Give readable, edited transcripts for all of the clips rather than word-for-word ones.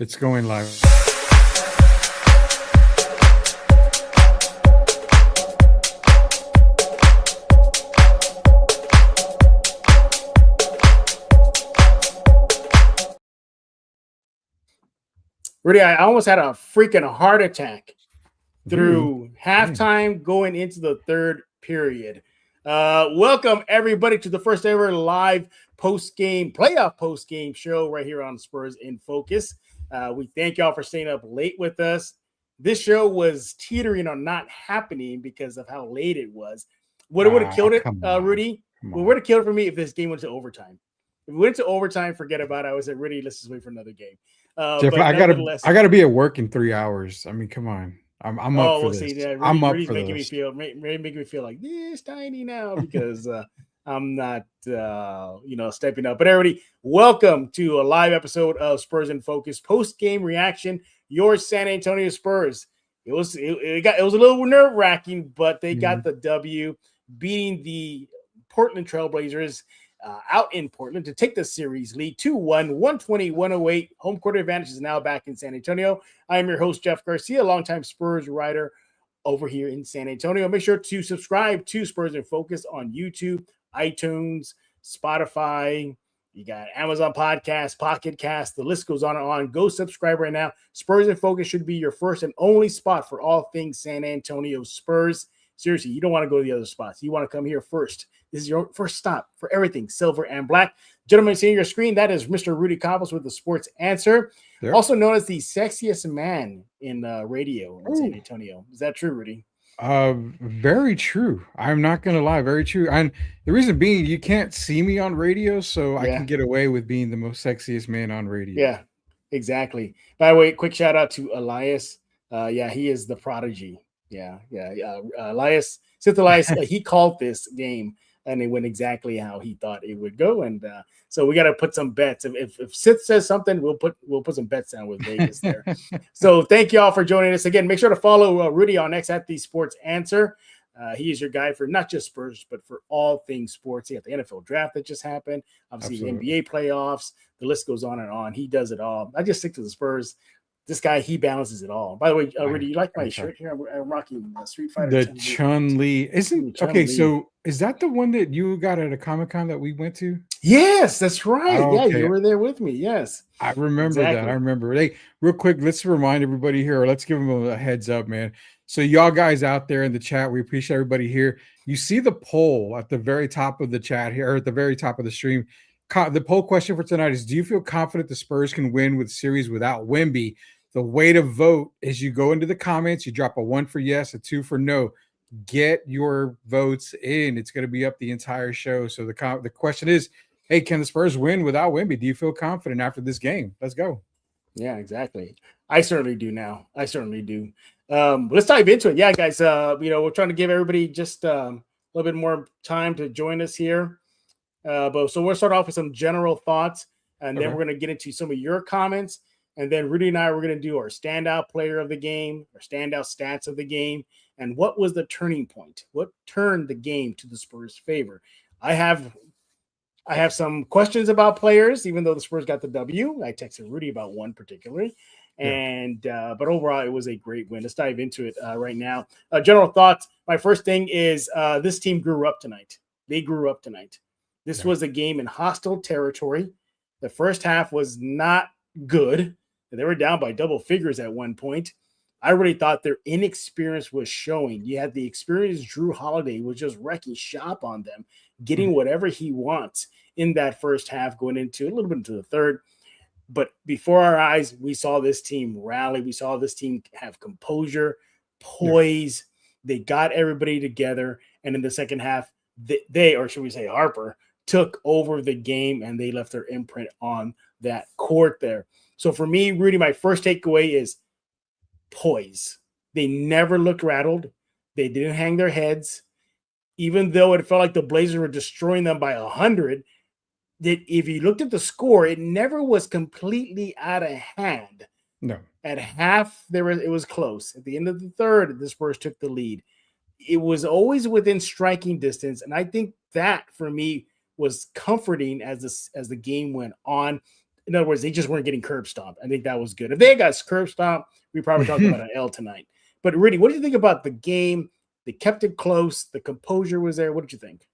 It's going live. Rudy, I almost had a freaking heart attack through Dang. halftime going into the third period. Welcome everybody to the first ever live playoff post game show right here on Spurs in Focus. We thank y'all for staying up late with us. This show was teetering on not happening because of how late it was. What would have killed it, Rudy? What would have killed it for me if this game went to overtime? If we went to overtime, forget about it. I was at Rudy, let's just wait for another game. Jeff, I gotta be at work in 3 hours. I mean, come on. I'm up for this. Rudy, I'm up Rudy's for making this. making me feel like this tiny now because I'm not stepping up. But everybody, welcome to a live episode of Spurs in Focus post game reaction. Your San Antonio Spurs. It was a little nerve wracking, but they got the W, beating the Portland Trailblazers. Out in Portland to take the series lead 2-1, 120-108. Home court advantage is now back in San Antonio. I am your host, Jeff Garcia, longtime Spurs writer over here in San Antonio. Make sure to subscribe to Spurs in Focus on YouTube, iTunes, Spotify. You got Amazon Podcast, Pocket Cast. The list goes on and on. Go subscribe right now. Spurs in Focus should be your first and only spot for all things San Antonio Spurs. Seriously, you don't want to go to the other spots. You want to come here first. This is your first stop for everything silver and black. Gentlemen, seeing your screen, that is Mr. Rudy Campos with the sports answer, also known as the sexiest man in radio in San Antonio. Is that true, Rudy? Very true. I'm not gonna lie, very true. And the reason being, you can't see me on radio, so I can get away with being the most sexiest man on radio. Yeah, exactly. By the way, quick shout out to Elias. He is the prodigy. Elias, Sith Elias, he called this game. And it went exactly how he thought it would go, and so we got to put some bets. If Sith says something, we'll put some bets down with Vegas there. So thank you all for joining us again. Make sure to follow Rudy on X at the Sports Answer. He is your guy for not just Spurs, but for all things sports. He got the NFL draft that just happened, obviously the NBA playoffs. The list goes on and on. He does it all. I just stick to the Spurs. This guy, he balances it all. By the way, Rudy, you like my shirt here? I'm rocking Street Fighter. The Chun-Li. Okay, so is that the one that you got at a Comic-Con that we went to? Yes, that's right. Okay. Yeah, you were there with me. Yes. I remember that. I remember. Hey, real quick, let's remind everybody here, or let's give them a heads up, man. So y'all guys out there in the chat, we appreciate everybody here. You see the poll at the very top of the chat here, or at the very top of the stream. The poll question for tonight is, do you feel confident the Spurs can win with series without Wemby? The way to vote is you go into the comments, you drop a 1 for yes, a 2 for no. Get your votes in. It's going to be up the entire show. So the question is, hey, can the Spurs win without Wemby? Do you feel confident after this game? Let's go. Yeah, exactly. I certainly do now. I certainly do. Let's dive into it. Yeah, guys, we're trying to give everybody just a little bit more time to join us here. So we'll start off with some general thoughts, and then we're going to get into some of your comments. And then Rudy and I were going to do our standout player of the game, our standout stats of the game, and what was the turning point? What turned the game to the Spurs' favor? I have some questions about players, even though the Spurs got the W. I texted Rudy about one particularly. But overall, it was a great win. Let's dive into it right now. General thoughts. My first thing is this team grew up tonight. They grew up tonight. This was a game in hostile territory. The first half was not good. They were down by double figures at one point. I really thought their inexperience was showing. You had the experienced Drew Holiday was just wrecking shop on them, getting whatever he wants in that first half, going into a little bit into the third. But before our eyes, we saw this team rally. We saw this team have composure, poise. They got everybody together. And in the second half, they, or should we say Harper, took over the game, and they left their imprint on that court there. So for me, Rudy, my first takeaway is poise. They never looked rattled. They didn't hang their heads. Even though it felt like the Blazers were destroying them by 100, that if you looked at the score, it never was completely out of hand. No. At half, it was close. At the end of the third, the Spurs took the lead. It was always within striking distance, and I think that, for me, was comforting as the game went on. In other words, they just weren't getting curb stomped. I think that was good. If they got curb stomped, we probably talked about an L tonight. But Rudy, what do you think about the game? They kept it close. The composure was there. What did you think?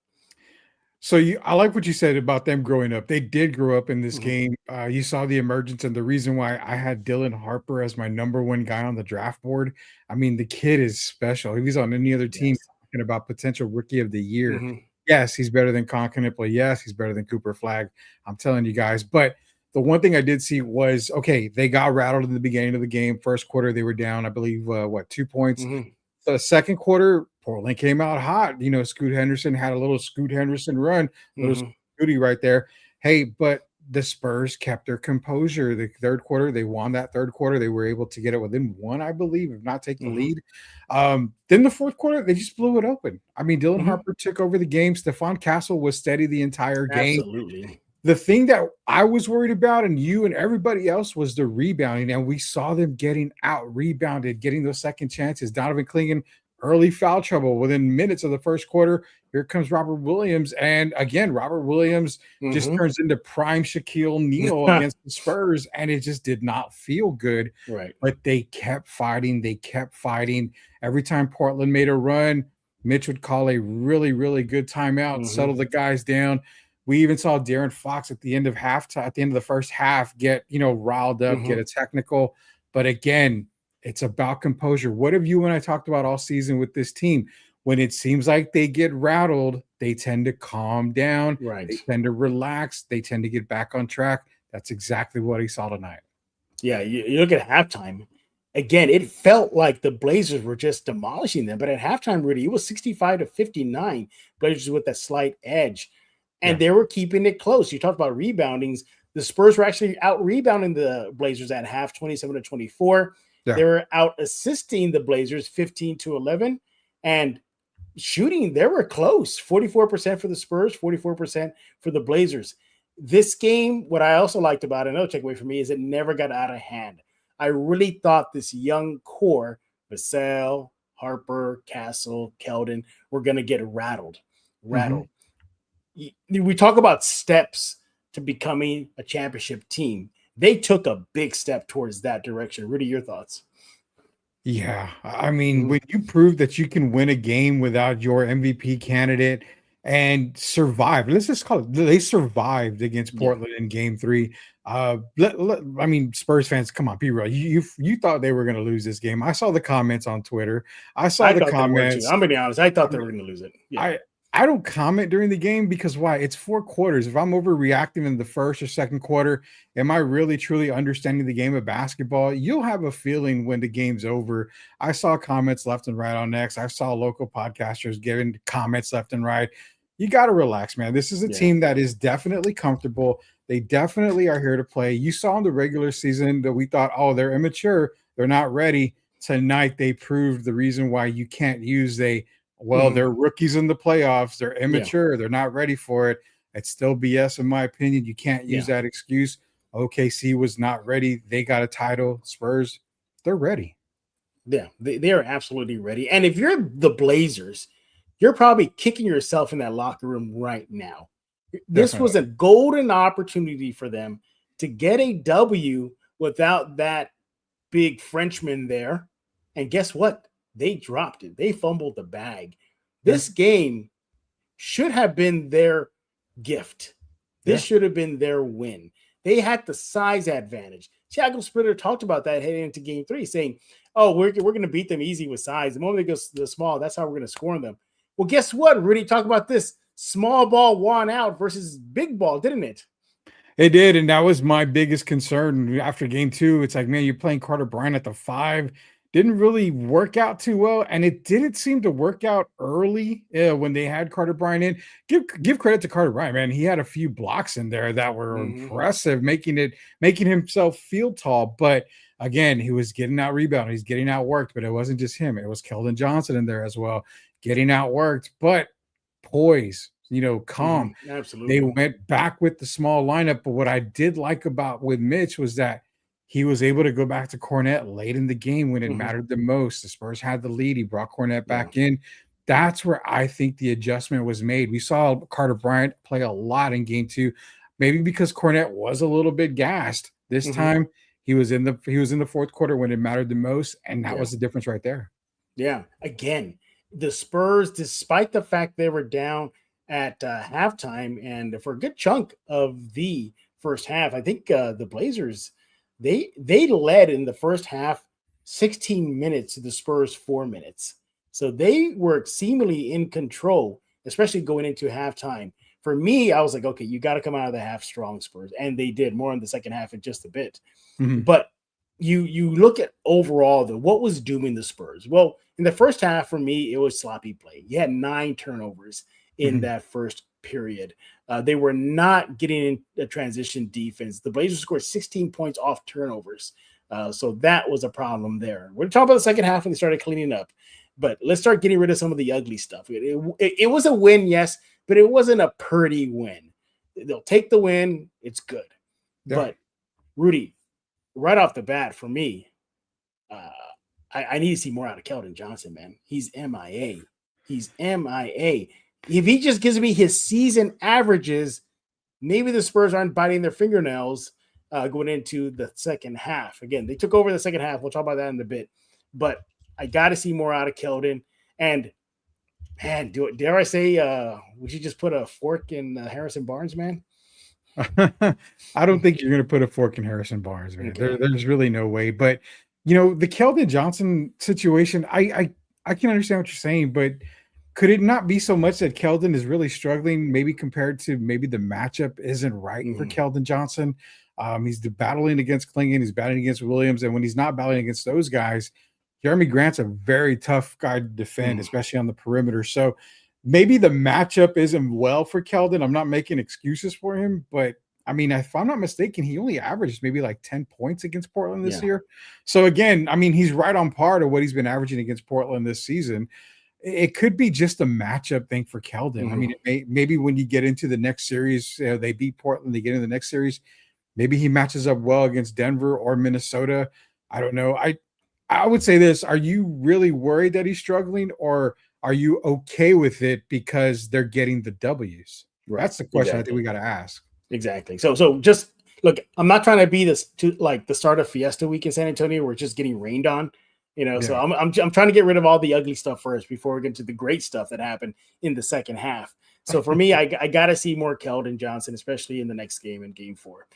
So I like what you said about them growing up. They did grow up in this Mm-hmm. game. You saw the emergence and the reason why I had Dylan Harper as my number one guy on the draft board. I mean, the kid is special. If he's on any other team Yes. talking about potential rookie of the year, Mm-hmm. yes, he's better than Conklin. Yes, he's better than Cooper Flag. I'm telling you guys. But the one thing I did see was okay, they got rattled in the beginning of the game. First quarter, they were down, I believe, 2 points. Mm-hmm. The second quarter, Portland came out hot. Scoot Henderson had a little Scoot Henderson run, little Mm-hmm. Scooty right there. Hey, but the Spurs kept their composure. The third quarter, they won that third quarter. They were able to get it within one, I believe, if not take the Mm-hmm. lead. Then the fourth quarter, they just blew it open. I mean, Dylan Mm-hmm. Harper took over the game. Stephon Castle was steady the entire game. Absolutely. The thing that I was worried about, and you and everybody else, was the rebounding. And we saw them getting out rebounded, getting those second chances. Donovan Clingan, early foul trouble within minutes of the first quarter. Here comes Robert Williams. And again, Robert Williams just Mm-hmm. turns into prime Shaquille O'Neal against the Spurs. And it just did not feel good. Right. But they kept fighting. They kept fighting. Every time Portland made a run, Mitch would call a really, really good timeout, Mm-hmm. settle the guys down. We even saw Darren Fox at the end of halftime, at the end of the first half, get riled up, get Mm-hmm. a technical. But again, it's about composure. What have you and I talked about all season with this team? When it seems like they get rattled, they tend to calm down, Right. they tend to relax, they tend to get back on track. That's exactly what he saw tonight. Yeah, you look at halftime. Again, it felt like the Blazers were just demolishing them. But at halftime, Rudy, it was 65-59. Blazers with a slight edge. And Yeah. they were keeping it close. You talked about reboundings. The Spurs were actually out rebounding the Blazers at half, 27-24. Yeah. They were out assisting the Blazers 15-11. And shooting, they were close. 44% for the Spurs, 44% for the Blazers. This game, what I also liked about it, another takeaway for me, is it never got out of hand. I really thought this young core, Vassell, Harper, Castle, Keldon, were going to get rattled. Mhm. We talk about steps to becoming a championship team. They took a big step towards that direction. Rudy, your thoughts? Yeah, I mean, Mhm. when you prove that you can win a game without your MVP candidate and survive, let's just call it, they survived against Yeah, Portland in Game 3. I mean, Spurs fans, come on, be real. You thought they were going to lose this game. I saw the comments on Twitter. I saw I the thought they were too. comments. I'm going to be honest. I thought I they mean, were going to lose it. Yeah. I don't comment during the game because why? It's 4 quarters. If I'm overreacting in the first or second quarter, am I really truly understanding the game of basketball? You'll have a feeling when the game's over. I saw comments left and right on X. I saw local podcasters giving comments left and right. You got to relax, man. This is a Yeah. team that is definitely comfortable. They definitely are here to play. You saw in the regular season that we thought, oh, they're immature. They're not ready. Tonight, they proved the reason why you can't use Mhm. they're rookies in the playoffs. They're Yeah. immature. They're not ready for it. It's still BS, in my opinion. You can't use Yeah. that excuse. OKC was not ready. They got a title. Spurs, they're ready. Yeah. They are absolutely ready. And if you're the Blazers, you're probably kicking yourself in that locker room right now. This Definitely. was a golden opportunity for them to get a W without that big Frenchman there. And guess what? They dropped it. They fumbled the bag. Yeah. This game should have been their gift. This Yeah. should have been their win. They had the size advantage. Thiago Splitter talked about that heading into game 3, saying, oh, we're going to beat them easy with size. The moment they go the small, that's how we're going to score them. Well, guess what, Rudy? Talk about this. Small ball won out versus big ball, didn't it? It did, and that was my biggest concern after game 2. It's like, man, you're playing Carter Bryant at the 5. Didn't really work out too well, and it didn't seem to work out early when they had Carter Bryant in. Give credit to Carter Bryant, man. He had a few blocks in there that were Mm-hmm. impressive, making himself feel tall. But again, he was getting out rebounded, he's getting outworked. But it wasn't just him; it was Keldon Johnson in there as well, getting outworked. But poise, calm. Mm-hmm. They Absolutely. went back with the small lineup, but what I did like about with Mitch was that he was able to go back to Cornette late in the game when it Mm-hmm. mattered the most. The Spurs had the lead. He brought Cornette Yeah. back in. That's where I think the adjustment was made. We saw Carter Bryant play a lot in game 2. maybe because Cornette was a little bit gassed. This time he was in the fourth quarter when it mattered the most, and that was the difference right there. Yeah. Again, the Spurs, despite the fact they were down at halftime and for a good chunk of the first half, I think the Blazers they led in the first half 16 minutes to the Spurs 4 minutes. So they were seemingly in control, especially going into halftime. For me, I was like, okay, you got to come out of the half strong, Spurs, and they did more in the second half in just a bit. But you look at overall what was dooming the Spurs. Well, in the first half, for me, it was sloppy play. You had 9 turnovers in that first period. They were not getting in a transition defense. The Blazers scored 16 points off turnovers. So that was a problem there. We're talking about the second half when they started cleaning up. But let's start getting rid of some of the ugly stuff. It was a win, yes, but it wasn't a pretty win. They'll take the win. It's good. Yeah. But, Rudy, right off the bat, for me, I need to see more out of Keldon Johnson, man. He's MIA. He's MIA. If he just gives me his season averages, maybe the Spurs aren't biting their fingernails going into the second half. Again, they took over the second half. We'll talk about that in a bit. But I got to see more out of Keldon. And, man, dare I say we should just put a fork in Harrison Barnes, man? I don't think you're going to put a fork in Harrison Barnes, man. Okay. There's really no way. But, the Keldon Johnson situation, I can understand what you're saying, but could it not be so much that Keldon is really struggling, maybe compared to maybe the matchup isn't right for Keldon Johnson? He's battling against Klingon, he's battling against Williams, and when he's not battling against those guys, Jeremy Grant's a very tough guy to defend, especially on the perimeter. So maybe the matchup isn't well for Keldon. I'm not making excuses for him, but I mean, if I'm not mistaken, he only averaged maybe like 10 points against Portland this year. So again, I mean, he's right on par to what he's been averaging against Portland this season. It could be just a matchup thing for Keldon. I mean, maybe when you get into the next series, they beat Portland, they get into the next series, maybe he matches up well against Denver or Minnesota. I don't know. I would say this: are you really worried that he's struggling, or are you okay with it because they're getting the W's? Right. That's the question I think we got to ask. Exactly. So just look, I'm not trying to be this to like the start of Fiesta Week in San Antonio. We're just getting rained on, So I'm trying to get rid of all the ugly stuff first before we get to the great stuff that happened in the second half. So for me, I got to see more Keldon Johnson, especially in the next game in Game 4.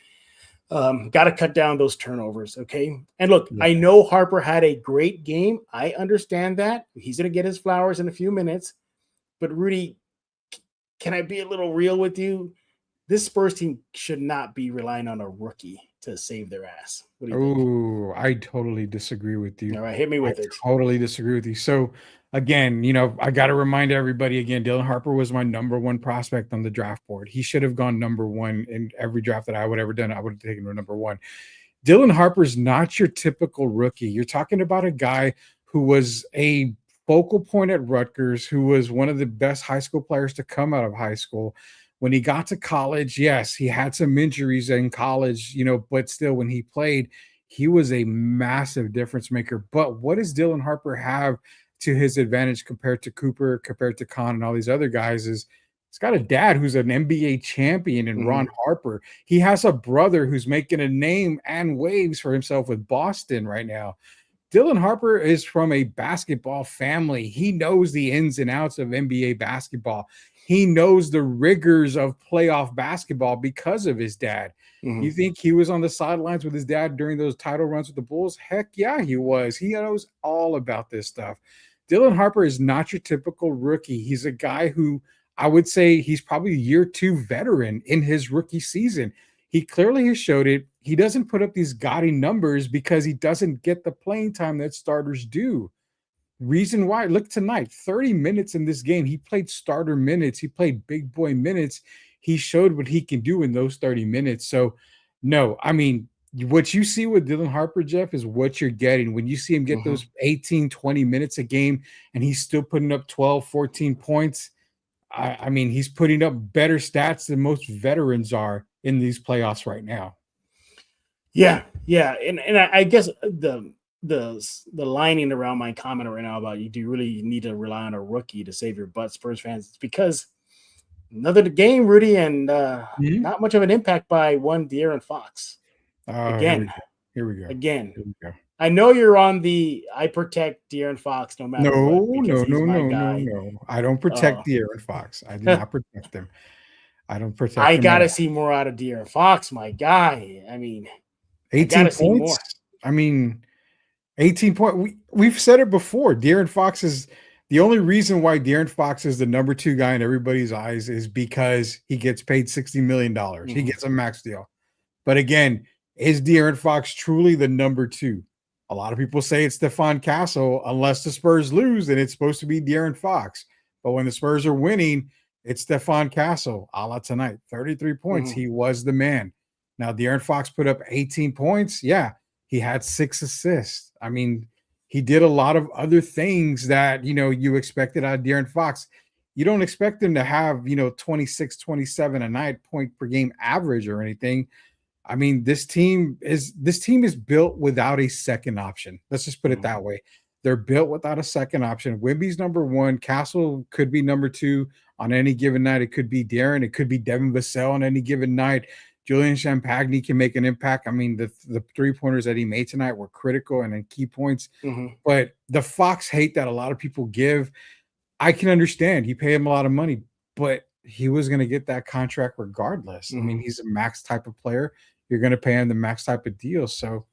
Got to cut down those turnovers, okay? And look, I know Harper had a great game. I understand that. He's going to get his flowers in a few minutes. But, Rudy, can I be a little real with you? This Spurs team should not be relying on a rookie to save their ass. What do you think? Oh, I totally disagree with you. All right, hit me with it. Totally disagree with you. So, again, I got to remind everybody again, Dylan Harper was my number 1 prospect on the draft board. He should have gone number 1 in every draft that I would have ever done. I would have taken him number 1. Dylan Harper's not your typical rookie. You're talking about a guy who was a focal point at Rutgers, who was one of the best high school players to come out of high school. When he got to college, yes, he had some injuries in college, but still when he played, he was a massive difference maker. But what does Dylan Harper have to his advantage compared to Cooper, compared to Kahn and all these other guys is he's got a dad who's an NBA champion in Ron Harper. He has a brother who's making a name and waves for himself with Boston right now. Dylan Harper is from a basketball family. He knows the ins and outs of NBA basketball. He knows the rigors of playoff basketball because of his dad. You think he was on the sidelines with his dad during those title runs with the Bulls? Heck yeah, he was. He knows all about this stuff. Dylan Harper is not your typical rookie. He's a guy who I would say he's probably a year 2 veteran in his rookie season. He clearly has showed it. He doesn't put up these gaudy numbers because he doesn't get the playing time that starters do. Reason why, look tonight, 30 minutes in this game. He played starter minutes. He played big boy minutes. He showed what he can do in those 30 minutes. So, no, I mean, what you see with Dylan Harper, Jeff, is what you're getting. When you see him get those 18, 20 minutes a game and he's still putting up 12, 14 points, I mean, he's putting up better stats than most veterans are in these playoffs right now. Yeah. And I guess the lining around my comment right now about do you really need to rely on a rookie to save your butt, Spurs fans? It's because Another game, Rudy, and Mhm. not much of an impact by one De'Aaron Fox. Oh, here we Again, go. Here we go. again. Here we go. I know you're on the I protect De'Aaron Fox no matter what No, because no, he's no, my no, no, guy. no. I don't protect De'Aaron Fox. I do not protect him. I don't protect I him at gotta all. see more out of De'Aaron Fox, my guy. I mean, I 18 gotta see points. more. I mean, 18 point. We've said it before. De'Aaron Fox is the only reason why De'Aaron Fox is the number 2 guy in everybody's eyes is because he gets paid $60 million. He Mhm, gets a max deal. But again, is De'Aaron Fox truly the number 2? A lot of people say it's Stephon Castle. Unless the Spurs lose, then it's supposed to be De'Aaron Fox. But when the Spurs are winning, it's Stephon Castle, a la tonight. 33 points. mhm, He was the man. Now, De'Aaron Fox put up 18 points. Yeah, he had 6 assists. I mean, he did a lot of other things that, you expected out of De'Aaron Fox. You don't expect him to have, 26, 27 a night point per game average or anything. I mean, this team is built without a second option. Let's just put it mhm, that way. They're built without a second option. Wimby's number 1. Castle could be number 2 on any given night. It could be Darren. It could be Devin Vassell on any given night. Julian Champagny can make an impact. I mean, the 3-pointers that he made tonight were critical and in key points. mhm, But the Fox hate that a lot of people give, I can understand. You pay him a lot of money, but he was going to get that contract regardless. I mean, mhm. he's a max type of player. You're going to pay him the max type of deal. So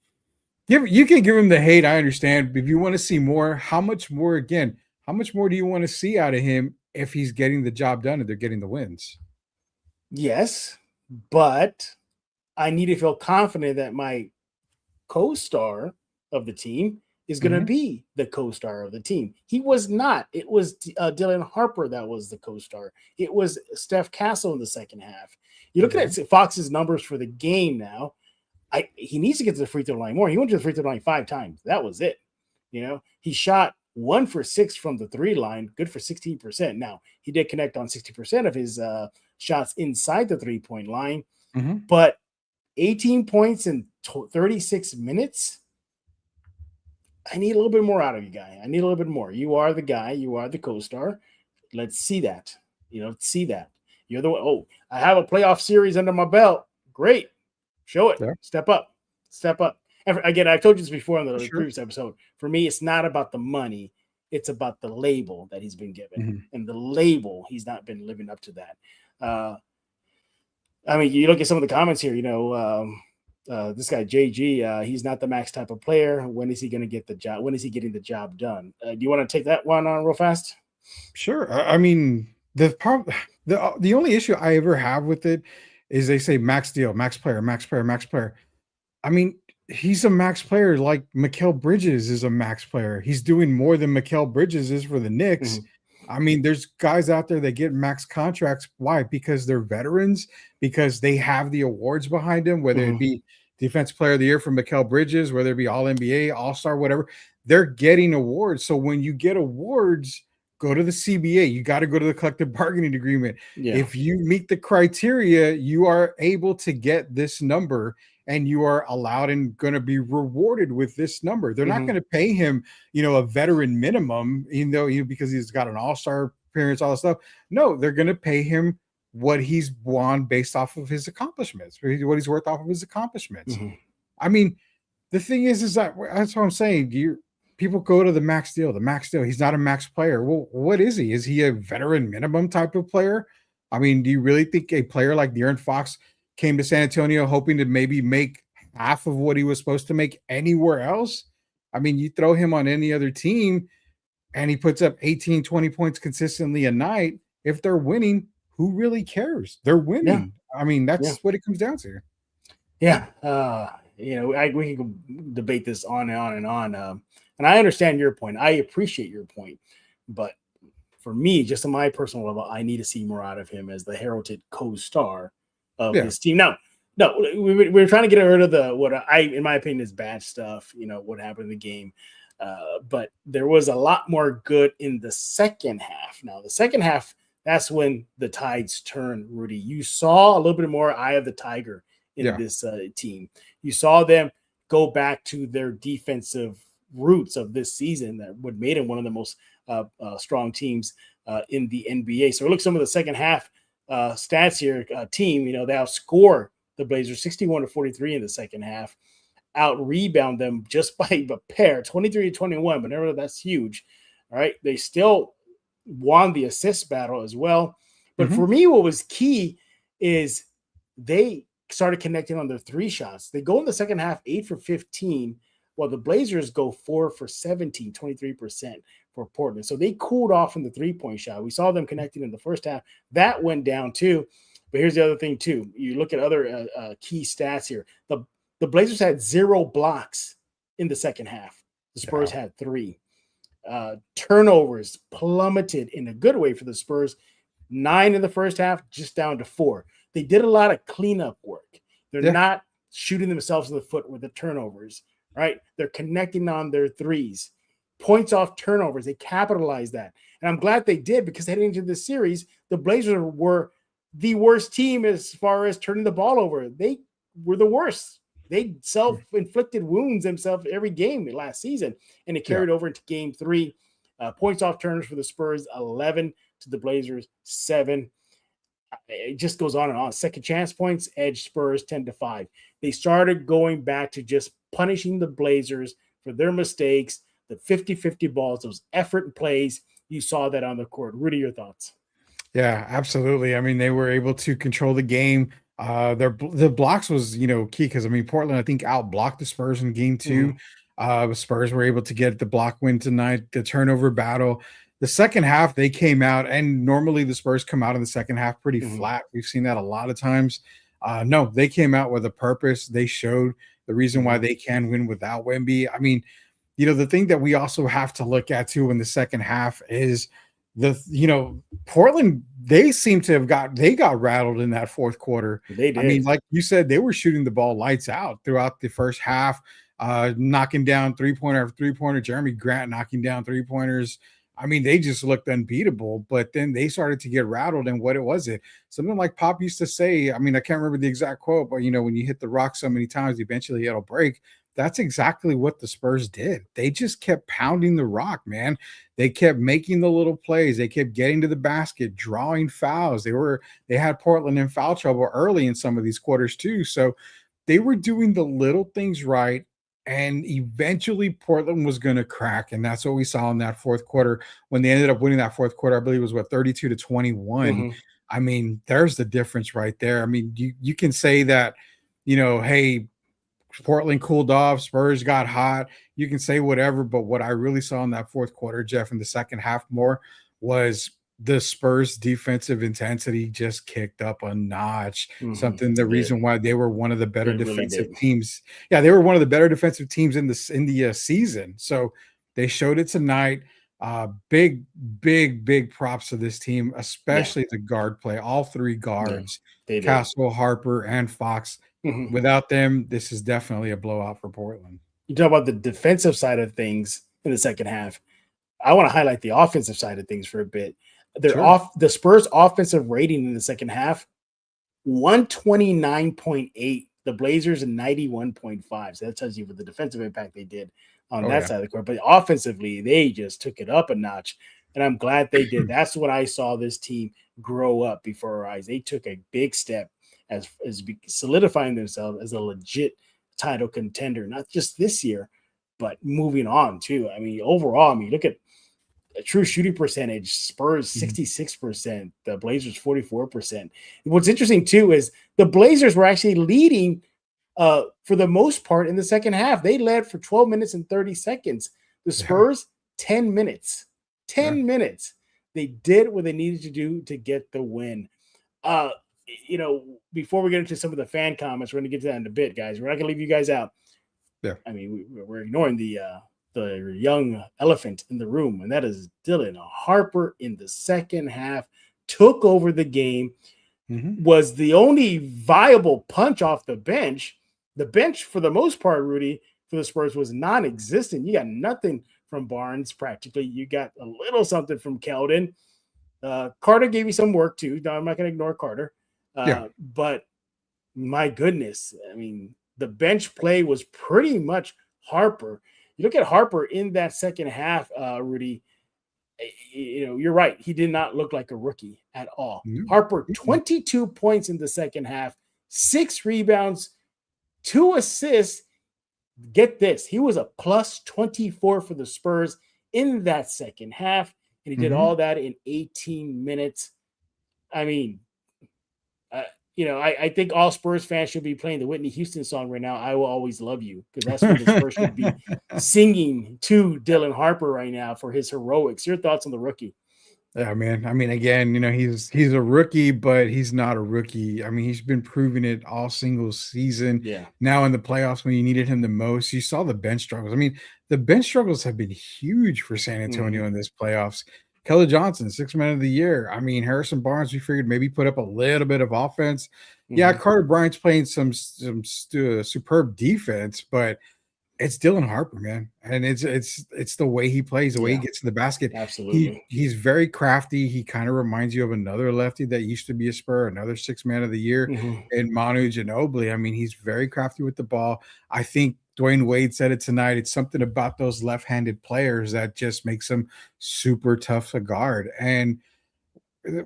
you can give him the hate. I understand. If you want to see more, how much more again? How much more do you want to see out of him if he's getting the job done and they're getting the wins? Yes, but I need to feel confident that my co-star of the team is going to Mhm. be the co-star of the team. He was not. It was Dylan Harper that was the co-star. It was Steph Castle in the second half. You look Yeah. at Fox's numbers for the game now. He needs to get to the free throw line more. He went to the free throw line 5 times. That was it. He shot 1 for 6 from the 3 line, good for 16%. Now he did connect on 60% of his shots inside the 3-point line, Mhm. but 18 points in 36 minutes. I need a little bit more out of you, guy. I need a little bit more. You are the guy. You are the co-star. Let's see that. See that. You're the one. Oh, I have a playoff series under my belt. Great. Show it. Yeah, Step up. Step up. And again, I told you this before in for the sure. previous episode. For me, it's not about the money. It's about the label that he's been given. Mhm. And the label, he's not been living up to that. I mean, you look at some of the comments here, this guy JG, he's not the max type of player. When is he going to get the job? When is he getting the job done? Do you want to take that one on real fast? Sure. I mean, the only issue I ever have with it is they say max deal, max player, max player, max player. I mean, he's a max player like Mikal Bridges is a max player. He's doing more than Mikal Bridges is for the Knicks. Mhm, I mean, there's guys out there that get max contracts. Why? Because they're veterans, because they have the awards behind them, whether it mhm, be Defense Player of the Year from Mikal Bridges, whether it be All NBA, All Star, whatever. They're getting awards. So when you get awards, go to the CBA. You got to go to the collective bargaining agreement. yeah. If you meet the criteria, you are able to get this number and you are allowed and going to be rewarded with this number. They're not Mhm, going to pay him, a veteran minimum, because he's got an all-star appearance, all that stuff. No, they're going to pay him what he's won based off of his accomplishments, what he's worth off of his accomplishments. mhm. I mean, the thing is that that's what I'm saying. People go to the max deal, the max deal. He's not a max player. Well, what is he? Is he a veteran minimum type of player? I mean, do you really think a player like De'Aaron Fox came to San Antonio hoping to maybe make half of what he was supposed to make anywhere else? I mean, you throw him on any other team and he puts up 18, 20 points consistently a night. If they're winning, who really cares? They're Yeah, winning. I mean, yeah, that's what it comes down to. yeah. We can debate this on and on and on. And I understand your point. I appreciate your point, but for me, just on my personal level, I need to see more out of him as the heralded co-star of Yeah. this team. Now, no, we're trying to get rid of what in my opinion, is bad stuff. What happened in the game, but there was a lot more good in the second half. Now, the second half, that's when the tides turn. Rudy, you saw a little bit more eye of the tiger in Yeah. this team. You saw them go back to their defensive roots of this season that would made him one of the most strong teams in the NBA. So look, some of the second half, stats here, team, they outscore the Blazers 61-43 in the second half, out rebound them just by a pair, 23-21. But never, that's huge. All right. They still won the assist battle as well. But Mhm. for me, what was key is they started connecting on their three shots. They go in the second half 8 for 15, while the Blazers go 4 for 17, 23% for Portland. So they cooled off in the three-point shot. We saw them connecting in the first half. That went down too. But here's the other thing too. You look at other key stats here. The Blazers had 0 blocks in the second half. The Spurs had 3. Turnovers plummeted in a good way for the Spurs. 9 in the first half, just down to 4. They did a lot of cleanup work. They're not shooting themselves in the foot with the turnovers, right? They're connecting on their threes. Points off turnovers, they capitalized that. And I'm glad they did, because heading into the series, the Blazers were the worst team as far as turning the ball over. They were the worst. They self-inflicted wounds themselves every game last season, and it carried over into game 3. Points off turnovers for the Spurs, 11 to the Blazers, 7. It just goes on and on. Second chance points, edge Spurs 10-5. They started going back to just punishing the Blazers for their mistakes, the 50-50 balls, those effort plays. You saw that on the court. Rudy, your thoughts? Yeah, absolutely. I mean, they were able to control the game. The blocks was, key, because I mean, Portland, I think, out blocked the Spurs in game 2. The Spurs were able to get the block win tonight, the turnover battle. The second half, they came out, and normally the Spurs come out in the second half pretty flat. We've seen that a lot of times. No, they came out with a purpose. They showed the reason why they can win without Wemby. I mean, the thing that we also have to look at too in the second half is Portland, they seem to have got rattled in that fourth quarter. They did. I mean, like you said, they were shooting the ball lights out throughout the first half, knocking down three-pointer after three-pointer. Jeremy Grant knocking down three-pointers. I mean, they just looked unbeatable, but then they started to get rattled. And what was it? Something like Pop used to say, I mean, I can't remember the exact quote, but when you hit the rock so many times, eventually it'll break. That's exactly what the Spurs did. They just kept pounding the rock, man. They kept making the little plays. They kept getting to the basket, drawing fouls. They had Portland in foul trouble early in some of these quarters too. So they were doing the little things right. And eventually Portland was going to crack. And that's what we saw in that fourth quarter when they ended up winning that fourth quarter. I believe it was 32-21. I mean, there's the difference right there. I mean, you can say that, hey, Portland cooled off, Spurs got hot. You can say whatever, but what I really saw in that fourth quarter, Jeff, in the second half more, was the Spurs defensive intensity just kicked up a notch. The reason why they were one of the better defensive teams. Yeah, they were one of the better defensive teams in the season. So they showed it tonight. Big props to this team, especially the guard play. All 3 guards, Castle, Harper, and Fox. Without them, this is definitely a blowout for Portland. You talk about the defensive side of things in the second half. I want to highlight the offensive side of things for a bit. The Spurs offensive rating in the second half, 129.8. The Blazers 91.5. So that tells you what the defensive impact they did on that side of the court. But offensively, they just took it up a notch. And I'm glad they did. That's what I saw this team grow up before our eyes. They took a big step as solidifying themselves as a legit title contender, not just this year, but moving on too. I mean, overall, look at a true shooting percentage. Spurs 66%, the Blazers 44%. What's interesting too is the Blazers were actually leading for the most part in the second half. They led for 12 minutes and 30 seconds. The Spurs 10 minutes. 10 minutes. They did what they needed to do to get the win. Before we get into some of the fan comments, we're going to get to that in a bit, guys. We're not going to leave you guys out. Yeah. I mean, we're ignoring the young elephant in the room, and that is Dylan Harper in the second half. Took over the game, was the only viable punch off the bench. The bench, for the most part, Rudy, for the Spurs was non-existent. You got nothing from Barnes practically. You got a little something from Keldon. Carter gave you some work too. No, I'm not going to ignore Carter. But my goodness, I mean, the bench play was pretty much Harper. You look at Harper in that second half, Rudy, you're right. He did not look like a rookie at all. No. Harper, 22 points in the second half, 6 rebounds, 2 assists. Get this, he was a plus 24 for the Spurs in that second half, and he did all that in 18 minutes. I mean, I think all Spurs fans should be playing the Whitney Houston song right now, I Will Always Love You, because that's what the Spurs should be singing to Dylan Harper right now for his heroics. Your thoughts on the rookie? Yeah, man. I mean, again, he's a rookie, but he's not a rookie. I mean, he's been proving it all single season. Yeah. Now in the playoffs when you needed him the most, you saw the bench struggles. I mean, the bench struggles have been huge for San Antonio in this playoffs. Kelly Johnson, 6th man of the year. I mean, Harrison Barnes, we figured maybe put up a little bit of offense. Yeah, Carter Bryant's playing some superb defense, but it's Dylan Harper, man, and it's the way he plays, the way he gets to the basket. Absolutely. He's very crafty. He kind of reminds you of another lefty that used to be a Spur, another 6th man of the year, and Manu Ginobili. I mean, he's very crafty with the ball. I think Dwayne Wade said it tonight. It's something about those left-handed players that just makes them super tough to guard. And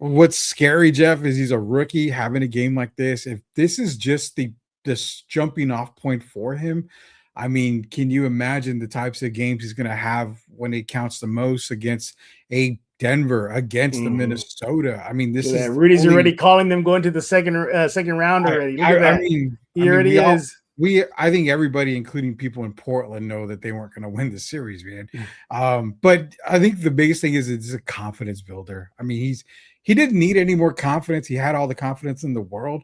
what's scary, Jeff, is he's a rookie having a game like this. If this is just this jumping off point for him, I mean, can you imagine the types of games he's going to have when it counts the most against a Denver, against the Minnesota? I mean, this is Rudy's already calling them going to the second round already. Look at that. He already is. I think everybody, including people in Portland, know that they weren't going to win the series, man. But I think the biggest thing is it's a confidence builder. I mean, he didn't need any more confidence. He had all the confidence in the world,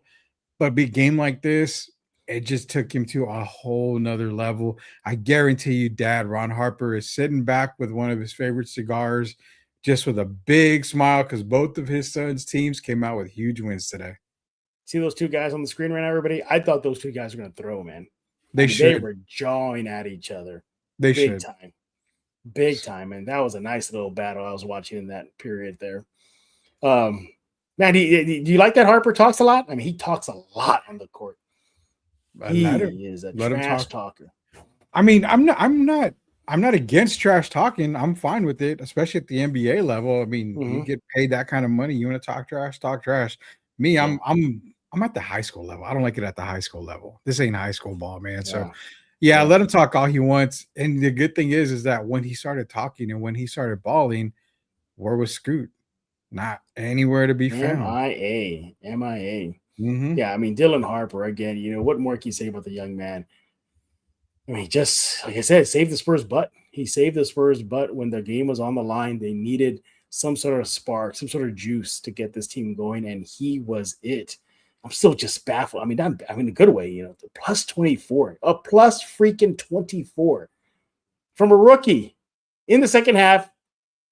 but a big game like this, it just took him to a whole nother level. I guarantee you, Dad, Ron Harper is sitting back with one of his favorite cigars, just with a big smile, because both of his sons' teams came out with huge wins today. See those two guys on the screen right now, everybody? I thought those two guys were going to throw, man. They were jawing at each other. They big should. time. Big time. And that was a nice little battle I was watching in that period there. Man, do you like that Harper talks a lot? I mean, he talks a lot on the court. He is a trash talker. I mean, I'm not against trash talking. I'm fine with it, especially at the NBA level. I mean, you get paid that kind of money. You want to talk trash, talk trash. Me, I'm at the high school level. I don't like it at the high school level. This ain't high school ball, man. So let him talk all he wants. And the good thing is that when he started talking and when he started balling, where was Scoot? Not anywhere to be found. MIA. Yeah, I mean, Dylan Harper, again, what more can you say about the young man? I mean, just like I said, saved the Spurs' butt. He saved the Spurs' butt when the game was on the line. They needed some sort of spark, some sort of juice to get this team going, and he was it. I'm still just baffled. I mean, not in a good way, the plus 24, a plus freaking 24 from a rookie in the second half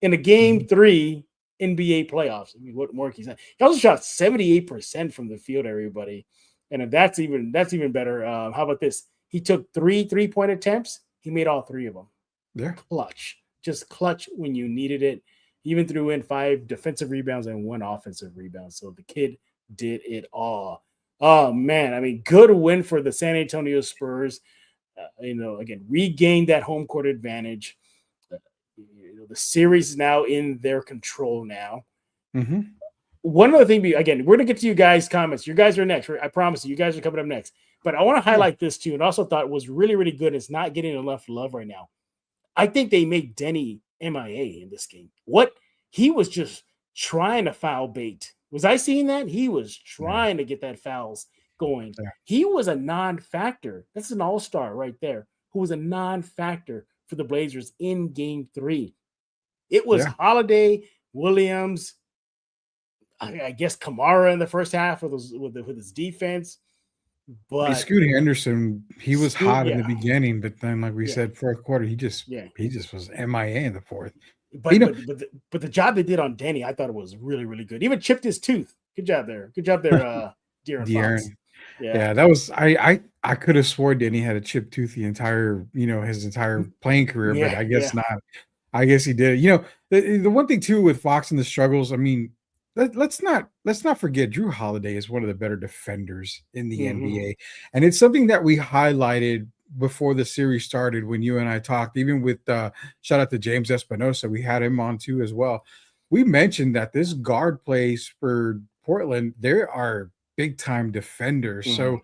in a game 3 NBA playoffs. I mean, what more can you say? He also shot 78% from the field, everybody. And if that's even better, how about this? He took 3 3-point attempts. He made all 3 of them. Yeah. Clutch. Just clutch when you needed it. He even threw in 5 defensive rebounds and 1 offensive rebound. So the kid did it all. Oh, man. I mean, good win for the San Antonio Spurs. Again, regained that home court advantage. The series is now in their control now. One other thing, again, we're going to get to you guys' comments. You guys are next. I promise you guys are coming up next. But I want to highlight this too, and also thought was really, really good. It's not getting enough love right now. I think they made Denny MIA in this game. He was just trying to foul bait. Was I seeing that? He was trying to get that fouls going. Yeah. He was a non-factor. That's an all-star right there, who was a non-factor for the Blazers in game 3. It was Holiday, Williams, I guess Kamara in the first half with his defense. But Scoot Henderson, he was hot in the beginning, but then, like we said, fourth quarter, he just was MIA in the fourth. But but the job they did on Denny, I thought it was really, really good. Even chipped his tooth. Good job there, De'Aaron Fox. Yeah, that was I could have sworn Denny had a chipped tooth the entire his entire playing career, but I guess not. I guess he did. The one thing too with Fox and the struggles, I mean, let's not forget Drew Holiday is one of the better defenders in the NBA, and it's something that we highlighted before the series started when you and I talked, even with shout out to James Espinosa, we had him on too as well. We mentioned that this guard plays for Portland. There are big time defenders. Mhm. So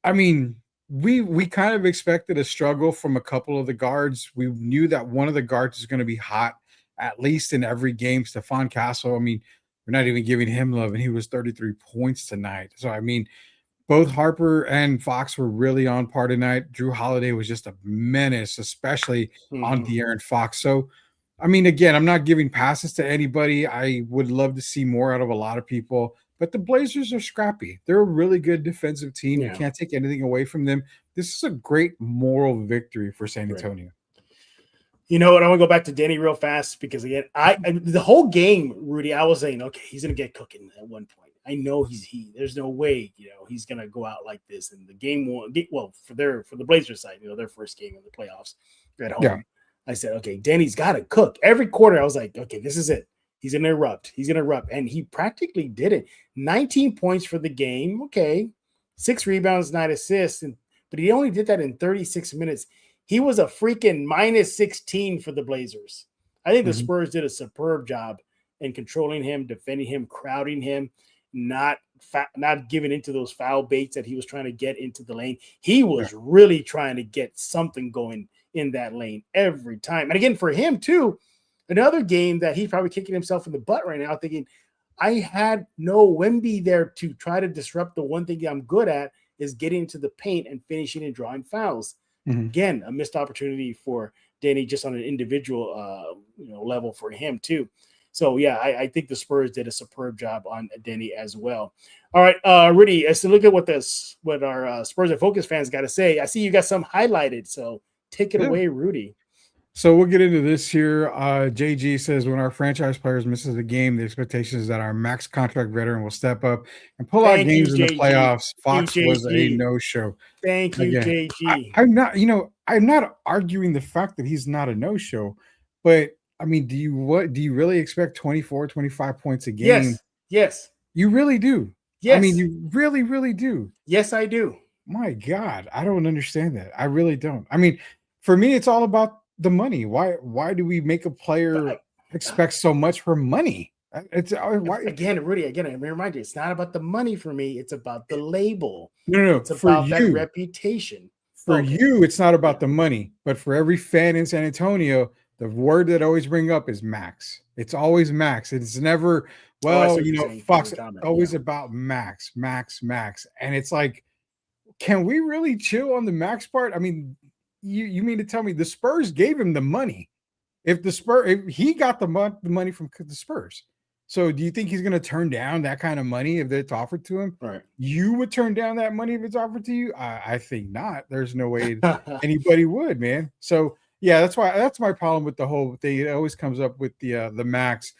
I mean, we kind of expected a struggle from a couple of the guards. We knew that one of the guards is going to be hot at least in every game. Stephon Castle. I mean, we're not even giving him love, and he was 33 points tonight. So I mean, both Harper and Fox were really on par tonight. Drew Holiday was just a menace, especially on Mhm. De'Aaron Fox. So, I mean, again, I'm not giving passes to anybody. I would love to see more out of a lot of people, but the Blazers are scrappy. They're a really good defensive team. You Yeah. can't take anything away from them. This is a great moral victory for San Right. Antonio. You know what? I want to go back to Danny real fast because again, the whole game, Rudy, I was saying, okay, he's gonna get cooking at one point. I know there's no way, he's gonna go out like this. And the game one, well, for the Blazers side, their first game in the playoffs at home. Yeah. I said, okay, Danny's got to cook every quarter. I was like, okay, this is it. He's gonna erupt. He's gonna erupt, and he practically did it. 19 points for the game. Okay, 6 rebounds, 9 assists, but he only did that in 36 minutes. He was a freaking minus 16 for the Blazers. I think the Mhm. Spurs did a superb job in controlling him, defending him, crowding him, not giving into those foul baits that he was trying to get into the lane. He Yeah. was really trying to get something going in that lane every time. And again, for him too, another game that he's probably kicking himself in the butt right now, thinking, I had no Wemby there to try to disrupt the one thing I'm good at is getting into the paint and finishing and drawing fouls. Mhm. Again, a missed opportunity for Danny just on an individual level for him too. So yeah, I think the Spurs did a superb job on Danny as well. All right, Rudy, let's look at what our Spurs and Focus fans got to say. I see you got some highlighted, so take it Yeah. away, Rudy. So we'll get into this here. JG says when our franchise players misses a game, the expectation is that our max contract veteran will step up and pull out Thank you, games in the JG. playoffs. You, Fox was a JG. no-show. Thank you, Again, JG. I'm not, I'm not arguing the fact that he's not a no-show, but I mean, do you really expect 24, 25 points a game? Yes, yes, You really do. I mean, yes, you really, really do. yes, I do. My God, I don't understand that. I really don't. I mean, for me, it's all about the money. Why do we make a player But expect so much for money? It's why again, Rudy, again, I remind you, it's not about the money for me. It's about the label. no, It's about that reputation. for Okay. you, it's not Yeah. about the money, but for every fan in San Antonio, the word that I always bring up is max. It's always max. It's never, Oh, I well, see what you're saying. From Fox, your comment. Yeah. always about max, max, max. And it's like, can we really chill on the max part? I mean, you mean to tell me the Spurs gave him the money? If he got the money from the Spurs, so do you think he's going to turn down that kind of money if it's offered to him? Right. You would turn down that money if it's offered to you? I think not. There's no way anybody would, man. So yeah, that's my problem with the whole thing. It always comes up with the max.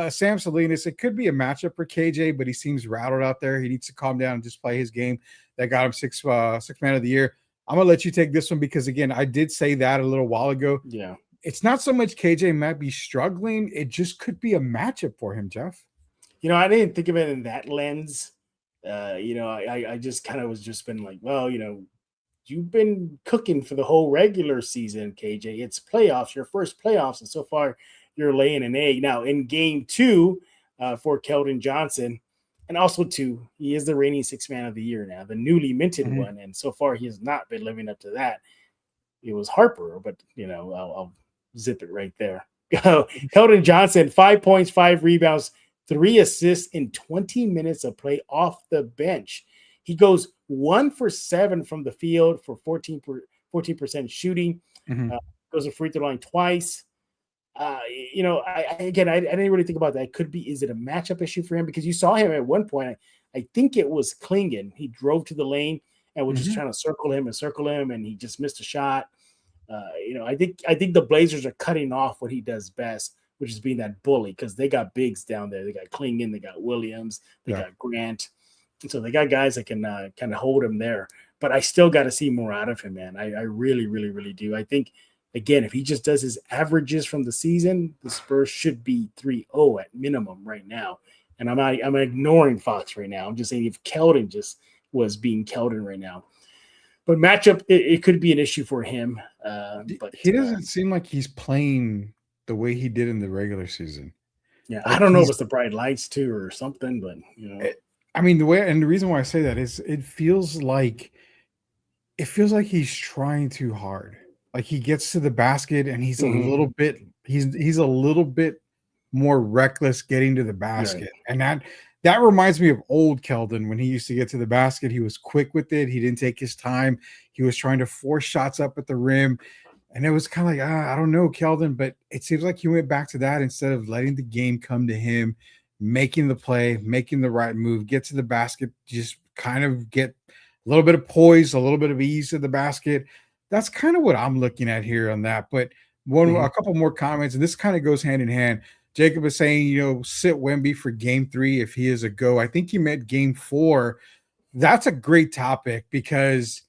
Sam Salinas, it could be a matchup for KJ, but he seems rattled out there. He needs to calm down and just play his game. That got him six man of the year. I'm gonna let you take this one because again, I did say that a little while ago. Yeah. It's not so much KJ might be struggling; it just could be a matchup for him, Jeff. I didn't think of it in that lens. I just kind of was just been like, well, you've been cooking for the whole regular season, KJ. It's playoffs, your first playoffs, and so far you're laying an egg. Now in game 2 for Keldon Johnson, and also 2, he is the reigning 6th man of the year now, the newly minted Mhm. one, and so far he has not been living up to that. It was Harper, but I'll zip it right there. Keldon Johnson, 5 points, 5 rebounds, 3 assists in 20 minutes of play off the bench. He goes 1 for 7 from the field for 14% shooting. Mhm. Goes to free throw line twice. I didn't really think about that. Is it a matchup issue for him? Because you saw him at one point. I think it was Klingon. He drove to the lane and was just Mhm. trying to circle him, and he just missed a shot. I think the Blazers are cutting off what he does best, which is being that bully, because they got bigs down there. They got Klingon, they got Williams, they Yeah. got Grant, and so they got guys that can kind of hold him there. But I still got to see more out of him, man. I really, really, really do. I think again, if he just does his averages from the season, the Spurs should be 3-0 at minimum right now. And I'm ignoring Fox right now. I'm just saying if Keldon just was being Keldon right now. But matchup, it could be an issue for him. But He doesn't seem like he's playing the way he did in the regular season. yeah, I Like don't know if it's the bright lights too or something, but I mean, the way and the reason why I say that is it feels like he's trying too hard. Like he gets to the basket and he's he's a little bit more reckless getting to the basket. right. And that reminds me of old Keldon when he used to get to the basket. He was quick with it. He didn't take his time. He was trying to force shots up at the rim. And it was kind of like, I don't know, Keldon, but it seems like he went back to that instead of letting the game come to him, making the play, making the right move, get to the basket, just kind of get a little bit of poise, a little bit of ease to the basket. That's kind of what I'm looking at here on that. But a couple more comments, and this kind of goes hand in hand. Jacob is saying, sit Wemby for game 3 if he is a go. I think you meant game 4. That's a great topic because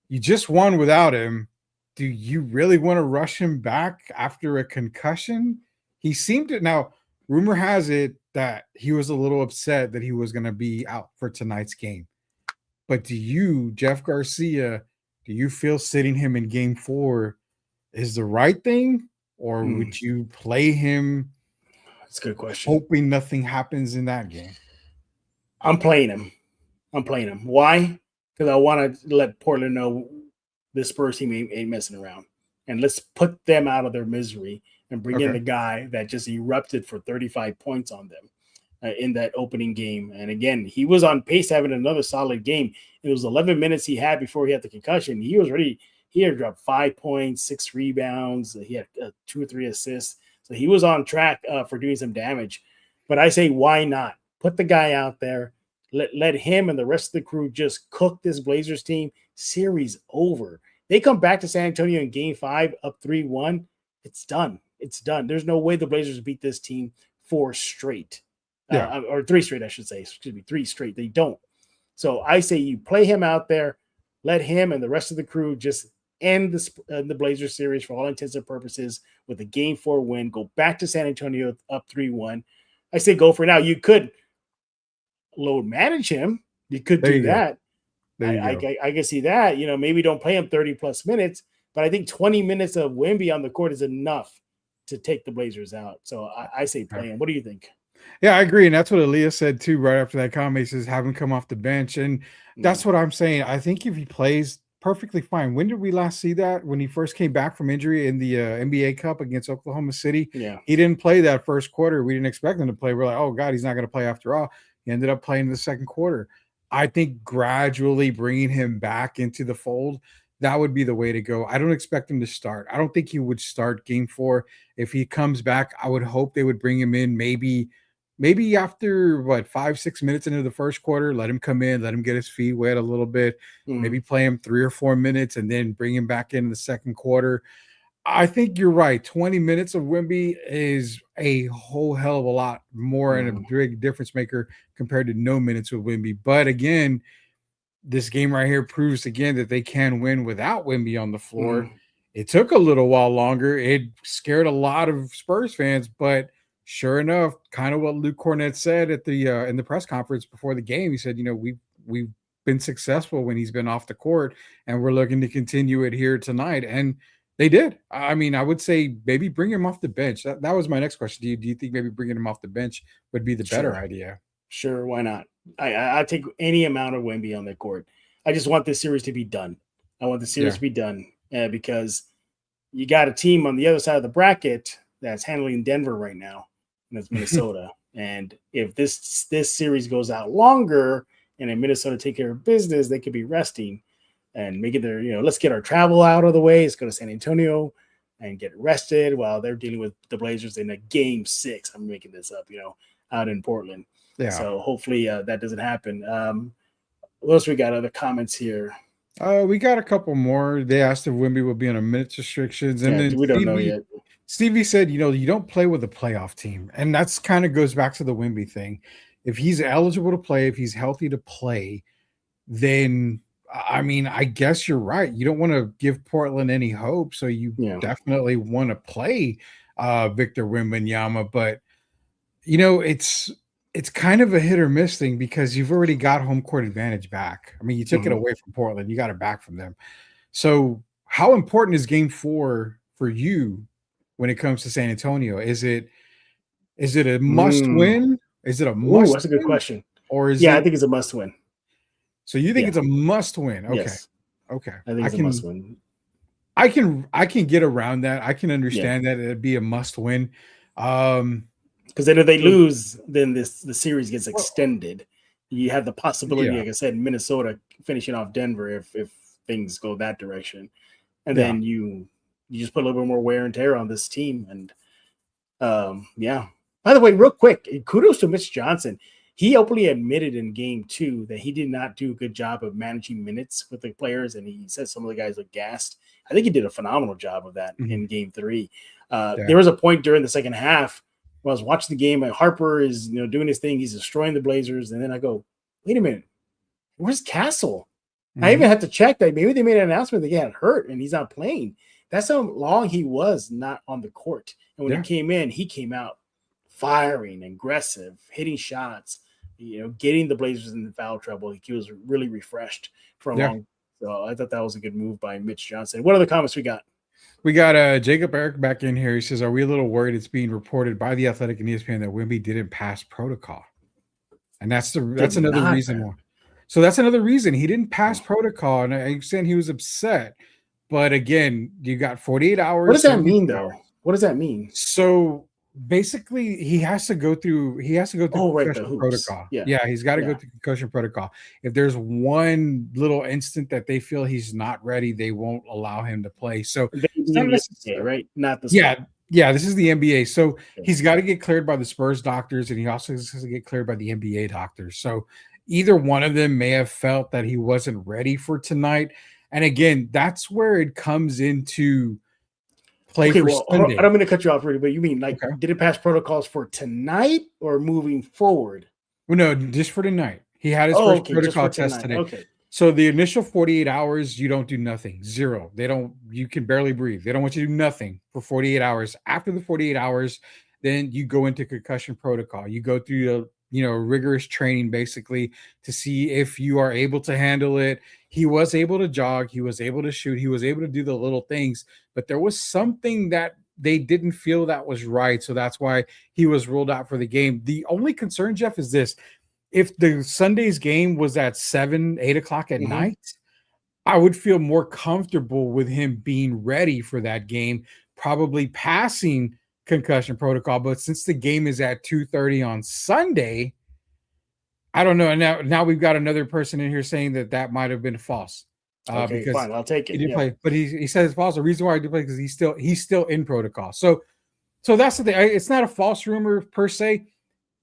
you just won without him. Do you really want to rush him back after a concussion? He seemed to now. Rumor has it that he was a little upset that he was going to be out for tonight's game. But do you, Jeff Garcia, do you feel sitting him in game 4 is the right thing? Or would you play him? That's a good question. Hoping nothing happens in that game. I'm playing him. Why? Because I want to let Portland know this Spurs team ain't messing around. And let's put them out of their misery and bring in the guy that just erupted for 35 points on them in that opening game. And again, he was on pace having another solid game. It was 11 minutes he had before he had the concussion. He was ready. He had dropped 5 points, 6 rebounds. He had 2 or 3 assists. So he was on track for doing some damage. But I say, why not? Put the guy out there. Let him and the rest of the crew just cook this Blazers team. Series over. They come back to San Antonio in game 5 up 3-1. It's done. There's no way the Blazers beat this team 4 straight. Or 3 straight, I should say. Excuse me, 3 straight. They don't. So I say you play him out there. Let him and the rest of the crew just end the Blazers series for all intents and purposes with a game 4 win. Go back to San Antonio up 3-1. I say go for now. You could load manage him. You could do that. I can see that. Maybe don't play him 30 plus minutes, but I think 20 minutes of Wemby on the court is enough to take the Blazers out. So I say play him. What do you think? Yeah, I agree. And that's what Aaliyah said too, right after that comment. He says, have him come off the bench. And that's what I'm saying. I think if he plays perfectly fine. When did we last see that? When he first came back from injury in the NBA Cup against Oklahoma City. Yeah. He didn't play that first quarter. We didn't expect him to play. We're like, oh God, he's not going to play after all. He ended up playing the second quarter. I think gradually bringing him back into the fold, that would be the way to go. I don't expect him to start. I don't think he would start game 4. If he comes back, I would hope they would bring him in maybe after 5-6 minutes into the first quarter, let him come in, let him get his feet wet a little bit, maybe play him 3 or 4 minutes and then bring him back in the second quarter. I think you're right. 20 minutes of Wemby is a whole hell of a lot more and a big difference maker compared to no minutes with Wemby. But again, this game right here proves again that they can win without Wemby on the floor. It took a little while longer. It scared a lot of Spurs fans, but sure enough, kind of what Luke Cornett said at the in the press conference before the game. He said, we've been successful when he's been off the court, and we're looking to continue it here tonight. And they did. I mean, I would say maybe bring him off the bench. That was my next question. Do you think maybe bringing him off the bench would be the better idea? Sure, why not? I take any amount of Wemby on the court. I just want this series to be done. I want the series to be done because you got a team on the other side of the bracket that's handling Denver right now, and that's Minnesota. And if this series goes out longer and in Minnesota take care of business, they could be resting and making their, let's get our travel out of the way. Let's go to San Antonio and get rested while they're dealing with the Blazers in a game 6. I'm making this up, out in Portland. Yeah. So hopefully that doesn't happen. What else we got? Other comments here? We got a couple more. They asked if Wemby will be on a minutes restrictions, and then we don't know yet. Stevie said, you don't play with a playoff team, and that's kind of goes back to the Wemby thing. If he's eligible to play, if he's healthy to play, then I mean, I guess you're right. You don't want to give Portland any hope, so you definitely want to play Victor Wembanyama. But it's it's kind of a hit or miss thing because you've already got home court advantage back. I mean, you took it Mhm. away from Portland, you got it back from them. So, how important is Game 4 for you when it comes to San Antonio? Is it a must Mm. win? Is it a Ooh, must that's a good win, question. or is Yeah, I it? think it's a must win. So you think Yeah. it's a must win? Okay, Yes. okay. I think I it's a must can, win. I can get around that. I can Yeah. understand that it'd be a must win. Um, Because then if they so- lose, then the series gets well, extended. You have the possibility, yeah, like I said, Minnesota finishing off Denver if things go that direction, and yeah. then you just put a little bit more wear and tear on this team. And yeah. By the way, real quick, kudos to Mitch Johnson. He openly admitted in game 2 that he did not do a good job of managing minutes with the players, and he said some of the guys looked gassed. I think he did a phenomenal job of that Mhm. in game 3. Yeah, There was a point during the second half when I was watching the game, and Harper is doing his thing. He's destroying the Blazers, and then I go, wait a minute, where's Castle? I even mhm, had to check that maybe they made an announcement that he had hurt and he's not playing. That's how long he was not on the court. And when he yeah, came in, he came out firing, aggressive, hitting shots, getting the Blazers in foul trouble. He was really refreshed for a yeah. long. So I thought that was a good move by Mitch Johnson. What other comments we got? We got Jacob Eric back in here. He says, "Are we a little worried? It's being reported by the Athletic and ESPN that Wimby didn't pass protocol, and Did that's another not, reason man. why. So that's another reason he didn't pass protocol, and I understand he was upset. But again, you got 48 What hours, does that mean, 72 though? hours. What does that mean? So basically, he has to go through Oh, right, the concussion hoops. protocol. Yeah, Yeah, he's got to go yeah. through concussion protocol. If there's one little instant that they feel he's not ready, they won't allow him to play. So They it's mean not the NBA, necessarily. right? Not the Spurs. Yeah, yeah, this is the NBA. So Okay. he's got to get cleared by the Spurs doctors, and he also has to get cleared by the NBA doctors. So either one of them may have felt that he wasn't ready for tonight. And again, that's where it comes into play Okay, for well, hold on. I Sunday. don't mean to cut you off, Rudy, but you mean like Okay. did it pass protocols for tonight or moving forward? Well, no, just for tonight. He had his Oh, first okay, just for protocol test tonight. today. Okay. So the initial 48 hours, you don't do nothing. Zero. They don't, you can barely breathe. They don't want you to do nothing for 48 hours. After the 48 hours, then you go into concussion protocol. You go through the, rigorous training basically to see if you are able to handle it. He was able to jog, he was able to shoot, he was able to do the little things, but there was something that they didn't feel that was right. So that's why he was ruled out for the game. The only concern, Jeff, is this: if the Sunday's game was at 7, 8 o'clock at Hmm. night, I would feel more comfortable with him being ready for that game, probably passing concussion protocol. But since the game is at 2:30 on Sunday, I don't know. And now we've got another person in here saying that that might have been false, Okay, because fine. I'll take he it. did Yeah. play, but he says it's false. The reason why I do play because he's still in protocol. So that's the thing. It's not a false rumor per se.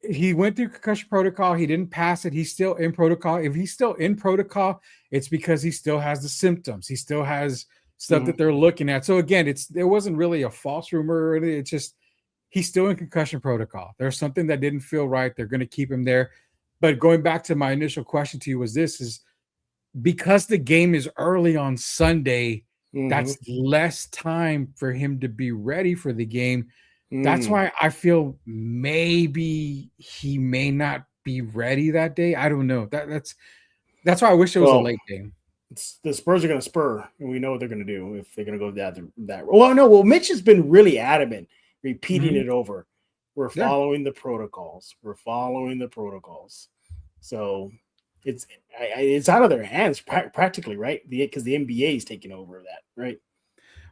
He went through concussion protocol. He didn't pass it. He's still in protocol. If he's still in protocol, it's because he still has the symptoms. He still has stuff Hmm. that they're looking at. So again, there wasn't really a false rumor. It's just he's still in concussion protocol. There's something that didn't feel right. They're going to keep him there. But going back to my initial question to you was this: is because the game is early on Sunday, Hmm. that's less time for him to be ready for the game. That's Mm. why I feel maybe he may not be ready that day. I don't know. That's why I wish it was a Well, late game. the Spurs are going to spur, and we know what they're going to do if they're going to go that. Well, no. Well, Mitch has been really adamant, repeating Mhm. it over. We're Yeah. following the protocols. We're following the protocols. So it's it's out of their hands practically, right? Because the NBA is taking over that, right?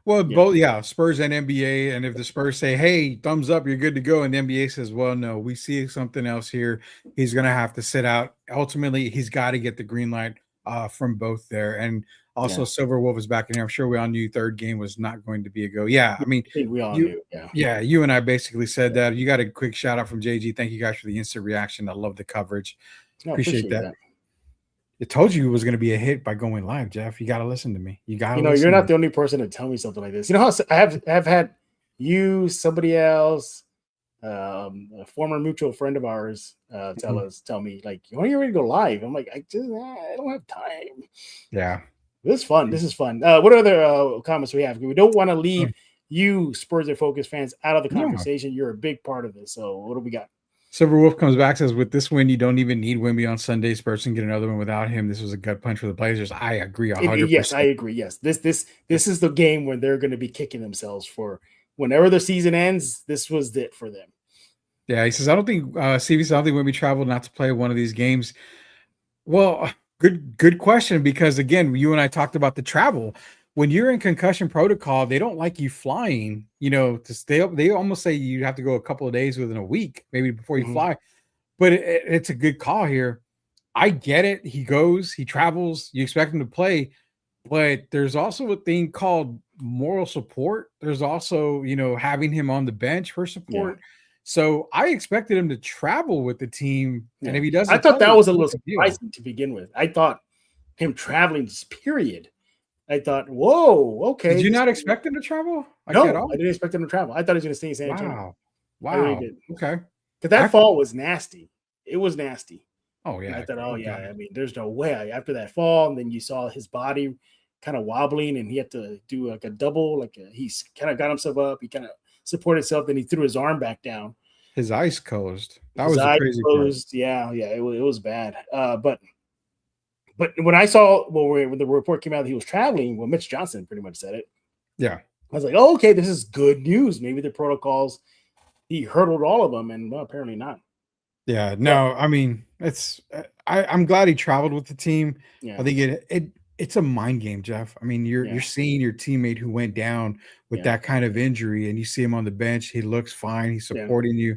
Well, Yeah, both, yeah, Spurs and NBA. And if the Spurs say, "Hey, thumbs up, you're good to go," and the NBA says, "Well, no, we see something else here," he's going to have to sit out. Ultimately, he's got to get the green light from both there. And also, yeah. Silver Wolf is back in here. I'm sure we all knew third game was not going to be a go. Yeah, I mean, I think we all you, knew. Yeah, yeah, you and I basically said yeah. that. You got a quick shout out from JG. Thank you guys for the instant reaction. I love the coverage. No, Appreciate appreciate that. that. I told you it was going to be a hit by going live, Jeff. You got to listen to me. You got to You're listen to not me. the only person to tell me something like this. You know how I have had you, somebody else, a former mutual friend of ours, Mhm. tell me like, when are you ready to go live? I'm like, I don't have time. Yeah. This is fun. This is fun. What other comments we have? We don't want to leave you Spurs and Focus fans out of the No. conversation. You're a big part of this. So what do we got? Silver Wolf comes back, says, with this win, you don't even need Wemby on Sunday. Spurs can get another one without him. This was a gut punch for the Blazers. I agree Yes, I 100%. agree. Yes, this is the game when they're going to be kicking themselves for whenever the season ends. This was it for them. Yeah, he says, I don't think CB said, I don't think Wemby traveled not to play one of these games. Well, good question, because again, you and I talked about the travel. When you're in concussion protocol, they don't like you flying, to stay up. They almost say you have to go a couple of days within a week, maybe before you fly. But it's a good call here. I get it. He goes, he travels, you expect him to play, but there's also a thing called moral support. There's also, having him on the bench for Yeah, support. So I expected him to travel with the team. And yeah. if he I doesn't thought play, that it's was a no little big deal. surprising to begin with. I thought him traveling this period. I thought, whoa, Did okay. you not expect him to travel like at No, all? I didn't expect him to travel. I thought he was going to stay in San Antonio. Wow. I really Wow. did. Okay. Because that I fall was nasty. It was nasty. Oh And I yeah. thought, oh Oh yeah, god. I mean, there's no way. After that fall, and then you saw his body kind of wobbling, and he had to do like a double, he's kind of got himself up, he kind of supported himself, then he threw his arm back down, His eyes closed. That his was the eyes crazy part. closed. Yeah, yeah, it was bad. But when I saw when the report came out that he was traveling, well, Mitch Johnson pretty much said it. Yeah. I was like, oh, okay, this is good news. Maybe the protocols he hurdled all of them, and well, apparently not. Yeah. But No, I mean, I'm glad he traveled with the team. I yeah, think it's a mind game, Jeff. I mean, you're yeah, seeing your teammate who went down with yeah, that kind of injury, and you see him on the bench. He looks fine. He's yeah. supporting you.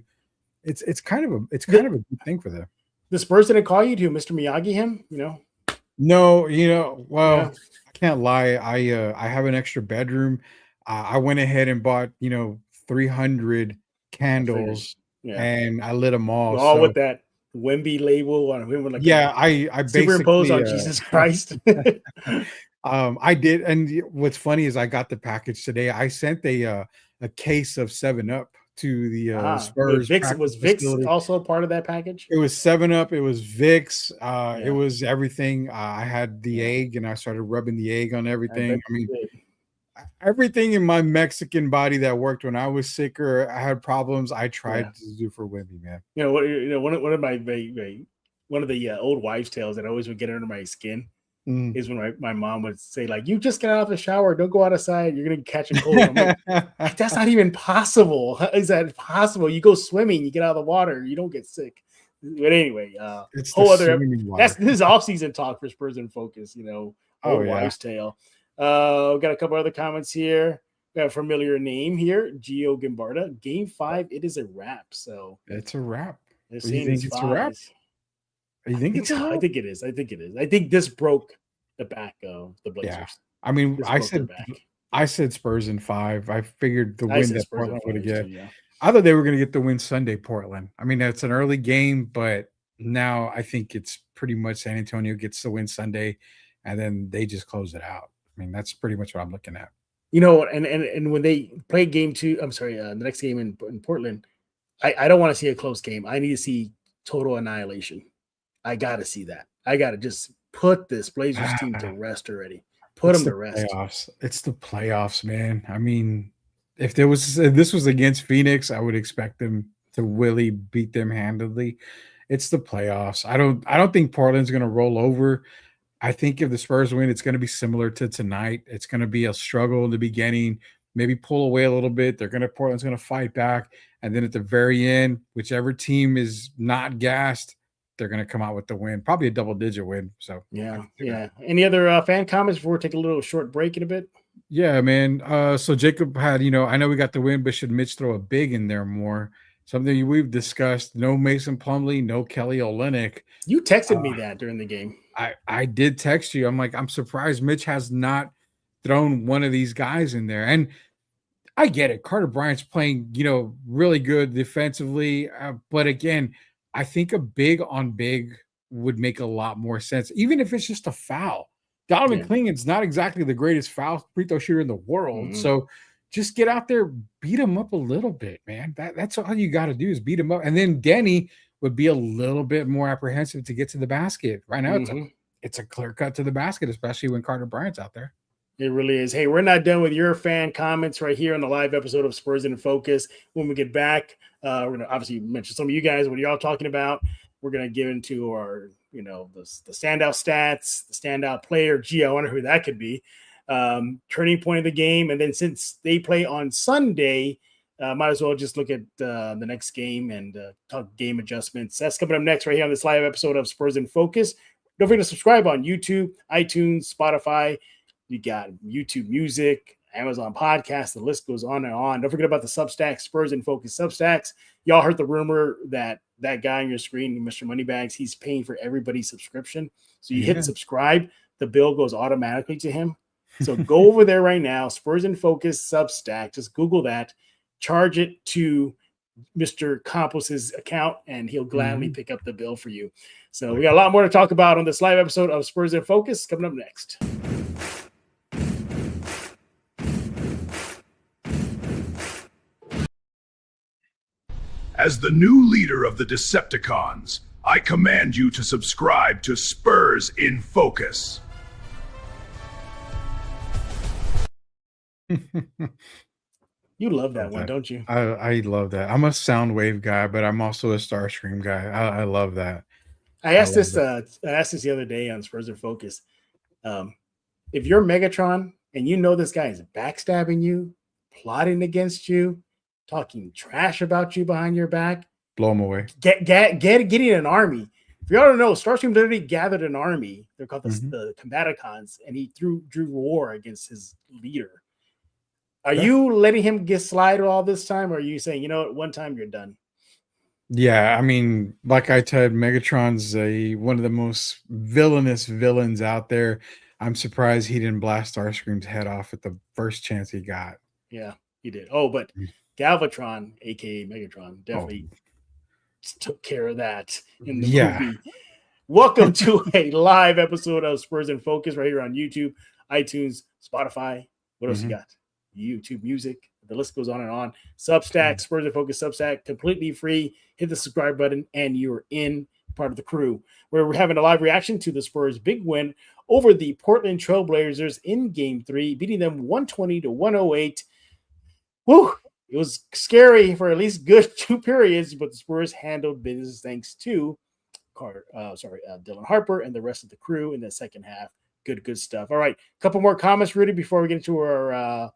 It's kind The, of a good thing for them. the Spurs didn't call you to Mr. Miyagi him, No, Yeah, well, I can't lie. I have an extra bedroom. I went ahead and bought, 300 I figured. candles, Yeah. and I lit them all. All So with that Wemby label on him with like a yeah, I superimposed basically on Jesus Christ. I did, and what's funny is I got the package today. I sent a case of 7 Up to the With Spurs Vix, was practice Vix facility. also part of that package? It was 7 Up, it was Vicks, it Yeah. was everything. I had the Yeah. egg, and I started rubbing the egg on I bet everything. I mean, you did. everything in my Mexican body that worked when I was sick or I had problems, I Yeah. tried to do for Wimby, man. One of one of the old wives' tales that always would get under my skin Mm. is when my mom would say, like, you just get out of the shower, don't go outside, you're gonna catch a cold. I'm like, that's not even possible. How is that possible? You go swimming, you get out of the water, you don't get sick. But anyway, It's the whole other swimming that's water. this is off-season talk for Spurs in Focus, Oh, old yeah. wives' tale. We got a couple other comments here. We got a familiar name here, Gio Gimbarda. Game 5, it is a wrap. So It's a wrap. they're You saying think it's it's a wrap? 5. You I think think it's a so. I wrap? think it is. I think it is. I think this broke the back of the Yeah. Blazers. I mean, This broke their back. I said Spurs in 5. I figured the I win said that Spurs in Portland would 5 too. get. Yeah. I thought they were going to get the win Sunday, Portland. I mean, that's an early game, but now I think it's pretty much San Antonio gets the win Sunday, and then they just close it out. I mean, that's pretty much what I'm looking at. And when they play game 2, I'm sorry, the next game in Portland, I don't want to see a close game. I need to see total annihilation. I got to see that. I got to just put this Blazers team to rest already. Put It's them the to rest. playoffs. It's the playoffs, man. I mean, if this was against Phoenix, I would expect them to really beat them handedly. It's the playoffs. I don't think Portland's going to roll over. I think if the Spurs win, it's going to be similar to tonight. It's going to be a struggle in the beginning, maybe pull away a little bit. Portland's going to fight back, and then at the very end, whichever team is not gassed, they're going to come out with the win, probably a double-digit win. So Yeah. Yeah. Any other fan comments before we take a little short break in a bit? yeah, man. So Jacob had, I know we got the win, but should Mitch throw a big in there more? Something we've discussed. No Mason Plumlee, no Kelly Olynyk. You texted me that during the game. I did text you. I'm like, I'm surprised Mitch has not thrown one of these guys in there. And I get it. Carter Bryant's playing, really good defensively. But again, I think a big on big would make a lot more sense, even if it's just a foul. Donovan Yeah. Clingan's not exactly the greatest foul free throw shooter in the world. Mhm. So just get out there, beat him up a little bit, man. That's all you got to do is beat him up. And then Denny would be a little bit more apprehensive to get to the basket. Right now, Mhm. it's a clear cut to the basket, especially when Carter Bryant's out there. It really is. Hey, we're not done with your fan comments right here on the live episode of Spurs in Focus. When we get back, We're going to obviously mention some of you guys, what are y'all talking about. We're going to get into our, the standout stats, the standout player. Gee, I wonder who that could be. Turning point of the game. And then since they play on Sunday, might as well just look at the next game and talk game adjustments. That's coming up next right here on this live episode of Spurs in Focus. Don't forget to subscribe on YouTube, iTunes, Spotify. You got YouTube Music, Amazon Podcasts. The list goes on and on. Don't forget about the Substack, Spurs in Focus Substacks. Y'all heard the rumor that guy on your screen, Mr. Moneybags, he's paying for everybody's subscription. So you hit subscribe, the bill goes automatically to him. So go over there right now, Spurs in Focus Substack. Just Google that. Charge it to Mr. Campos's account, and he'll gladly pick up the bill for you. So we got a lot more to talk about on this live episode of Spurs in Focus coming up next. As the new leader of the Decepticons, I command you to subscribe to Spurs in Focus. You love that one, don't you? I love that. I'm a Soundwave guy, but I'm also a Starscream guy. I love that. I asked this the other day on Spurs in Focus. If you're Megatron and you know this guy is backstabbing you, plotting against you, talking trash about you behind your back, blow him away. Getting an army. If y'all don't know, Starscream literally gathered an army. They're called the Combaticons, and he drew war against his leader. Are you letting him get slide all this time, or are you saying, you know what, one time you're done? Yeah, I mean, like I said, Megatron's one of the most villainous villains out there. I'm surprised he didn't blast Starscream's head off at the first chance he got. Yeah, he did. Oh, but Galvatron, aka Megatron, definitely took care of that in the movie. Welcome to a live episode of Spurs in Focus right here on YouTube, iTunes, Spotify. What else you got? YouTube Music. The list goes on and on. Substack, Spurs in Focus Substack, completely free. Hit the subscribe button and you're in part of the crew. We're having a live reaction to the Spurs' big win over the Portland Trailblazers in Game 3, beating them 120-108. Woo! It was scary for at least good 2 periods, but the Spurs handled business thanks to Dylan Harper and the rest of the crew in the second half. Good stuff. All right, a couple more comments, Rudy, before we get into our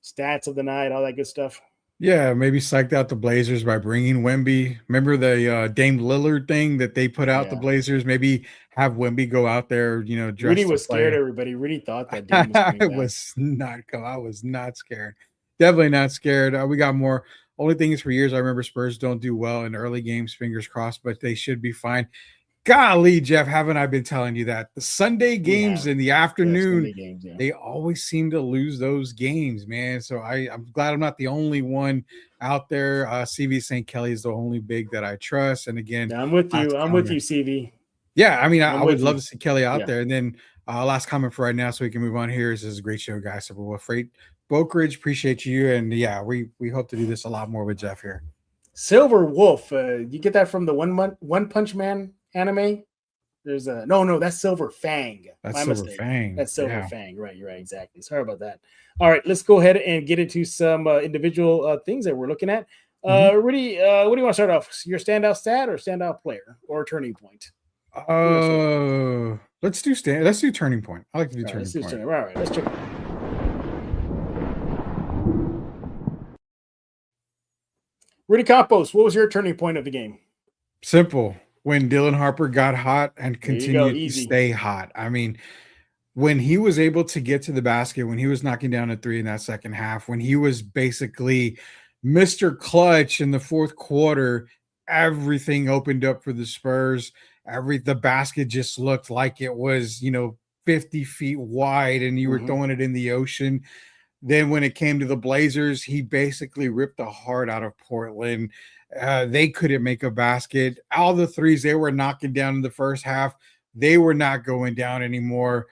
stats of the night, all that good stuff. Yeah, maybe psyched out the Blazers by bringing Wemby. Remember the Dame Lillard thing that they put out the Blazers? Maybe have Wemby go out there, Rudy was scared, everybody. Rudy thought that Dame was I was not scared. Definitely not scared. We got more. Only thing is, for years, I remember Spurs don't do well in early games, fingers crossed, but they should be fine. Golly, Jeff, haven't I been telling you that? The Sunday games in the afternoon, they always seem to lose those games, man. So I'm glad I'm not the only one out there. CV St. Kelly is the only big that I trust. And again, I'm with you. I'm with you, CV. Yeah, I mean, I would love to see Kelly out there. And then last comment for right now, so we can move on here. This is a great show, guys. So we're afraid. Boak Ridge, appreciate you. And yeah, we hope to do this a lot more with Jeff here. Silver Wolf, you get that from the One Punch Man anime? There's a no, that's Silver Fang. That's Silver Fang. That's Silver Fang. Right, you're right, exactly. Sorry about that. All right, let's go ahead and get into some individual things that we're looking at. Rudy, what do you want to start off? Your standout stat or standout player or turning point? Let's do turning point. I like to do turning point. All right, let's check. Rudy Campos, what was your turning point of the game? Simple. When Dylan Harper got hot and continued to stay hot. I mean, when he was able to get to the basket, when he was knocking down a 3 in that second half, when he was basically Mr. Clutch in the fourth quarter, everything opened up for the Spurs. The basket just looked like it was, 50 feet wide and you were throwing it in the ocean. Then when it came to the Blazers, he basically ripped the heart out of Portland. They couldn't make a basket. All the threes they were knocking down in the first half, they were not going down anymore.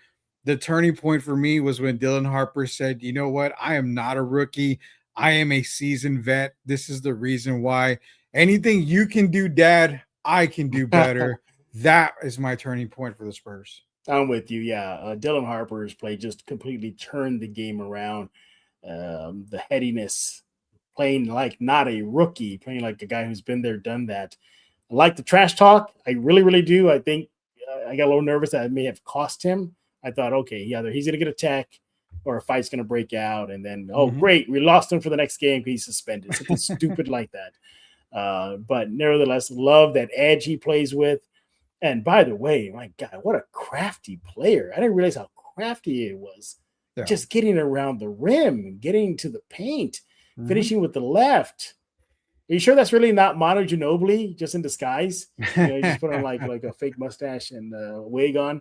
The turning point for me was when Dylan Harper said, you know what? I am not a rookie. I am a seasoned vet. This is the reason why. Anything you can do, Dad, I can do better. That is my turning point for the Spurs. I'm with you. Yeah. Dylan Harper's play just completely turned the game around. The headiness, playing like not a rookie, playing like a guy who's been there, done that. I like the trash talk. I really, really do. I think I got a little nervous that it may have cost him. I thought, okay, either he's going to get a tech or a fight's going to break out. And then, oh, great, we lost him for the next game because he's suspended. Something stupid like that. But nevertheless, love that edge he plays with. And by the way, my God, what a crafty player. I didn't realize how crafty it was. Yeah. Just getting around the rim, getting to the paint, finishing with the left. Are you sure that's really not Manu Ginobili just in disguise? You just put on like a fake mustache and a wig on.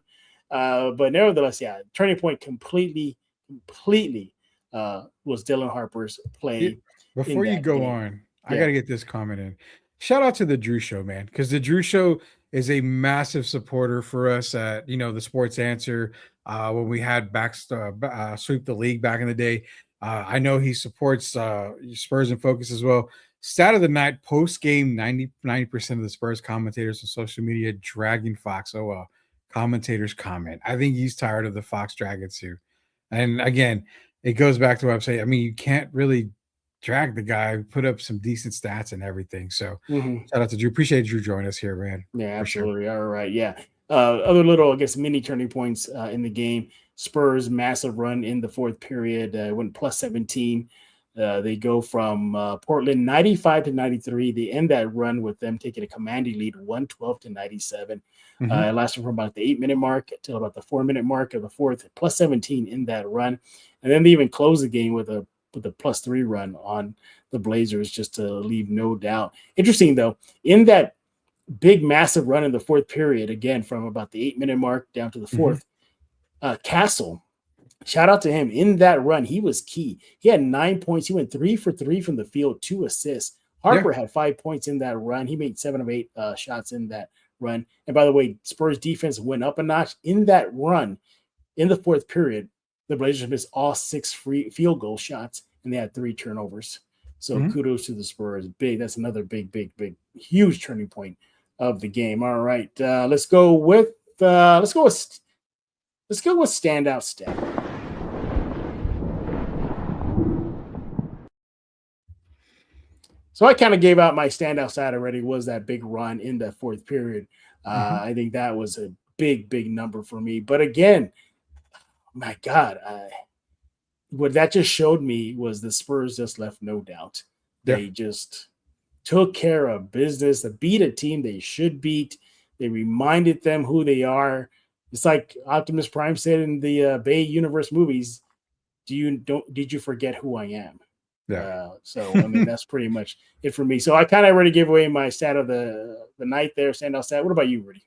But nevertheless, yeah, turning point completely was Dylan Harper's play. Before you go on, I got to get this comment in. Shout out to the Drew Show, man, because the Drew Show is a massive supporter for us at, the Sports Answer. When we had Sweep the League back in the day. I know he supports Spurs in Focus as well. Stat of the night, post-game, 90% of the Spurs commentators on social media dragging Fox. Oh, well, commentators comment. I think he's tired of the Fox dragging too. And again, it goes back to what I'm saying. I mean, you can't really drag the guy, put up some decent stats and everything. So shout out to Drew. Appreciate Drew joining us here, man. Yeah, absolutely. Sure. All right. Yeah. Other little, I guess, mini turning points in the game. Spurs massive run in the fourth period. Went plus 17. They go from Portland 95 to 93. They end that run with them taking a commanding lead 112 to 97. It lasted from about the 8-minute mark till about the 4-minute mark of the fourth, plus 17 in that run. And then they even close the game with a plus 3 run on the Blazers just to leave no doubt. Interesting, though, in that big, massive run in the fourth period, again, from about the 8-minute mark down to the fourth, Castle, shout out to him. In that run, he was key. He had 9 points. He went 3 for 3 from the field, 2 assists. Harper had 5 points in that run. He made 7 of 8 shots in that run. And by the way, Spurs defense went up a notch in that run. In the fourth period, the Blazers missed all 6 free field goal shots, and they had 3 turnovers. So kudos to the Spurs. Big. That's another big, huge turning point of the game. All right, let's go with standout stat. So I kind of gave out my standout stat already. Was that big run in the fourth period? I think that was a big number for me. But again, my God, what that just showed me was the Spurs just left no doubt. They just took care of business. They beat a team they should beat. They reminded them who they are. It's like Optimus Prime said in the Bay Universe movies, did you forget who I am? Yeah. So, I mean, that's pretty much it for me. So I kind of already gave away my stat of the night there, standout stat. What about you, Rudy?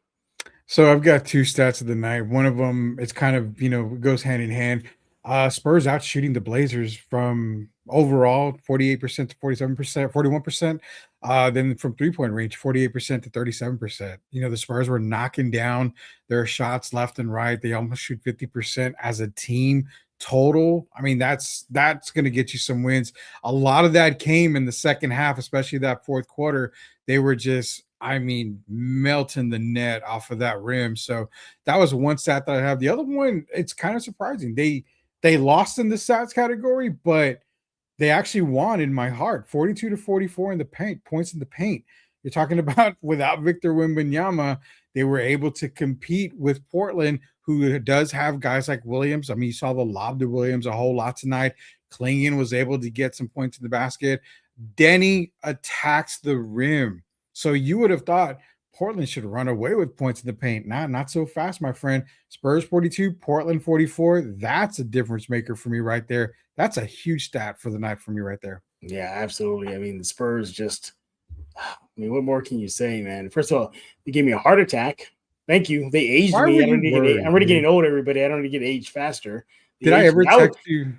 So I've got 2 stats of the night. One of them, it's kind of, goes hand in hand. Spurs out shooting the Blazers from overall 48% to 47%, 41%. Then from 3-point range, 48% to 37%. The Spurs were knocking down their shots left and right. They almost shoot 50% as a team total. I mean, that's going to get you some wins. A lot of that came in the second half, especially that fourth quarter. They were just, melting the net off of that rim. So that was one stat that I have. The other one, it's kind of surprising. They lost in the stats category, but they actually won in my heart, 42 to 44 in the paint, points in the paint. You're talking about without Victor Wembanyama, they were able to compete with Portland, who does have guys like Williams. I mean, you saw the lob to Williams a whole lot tonight. Klingon was able to get some points in the basket. Denny attacks the rim. So you would have thought Portland should run away with points in the paint. Not so fast, my friend. Spurs 42, Portland 44. That's a difference maker for me right there. That's a huge stat for the night for me right there. Yeah, absolutely. I mean, the Spurs just, what more can you say, man? First of all, they gave me a heart attack. Thank you. They aged me. I'm already getting old, everybody. I don't need to get aged faster. Did I ever text you?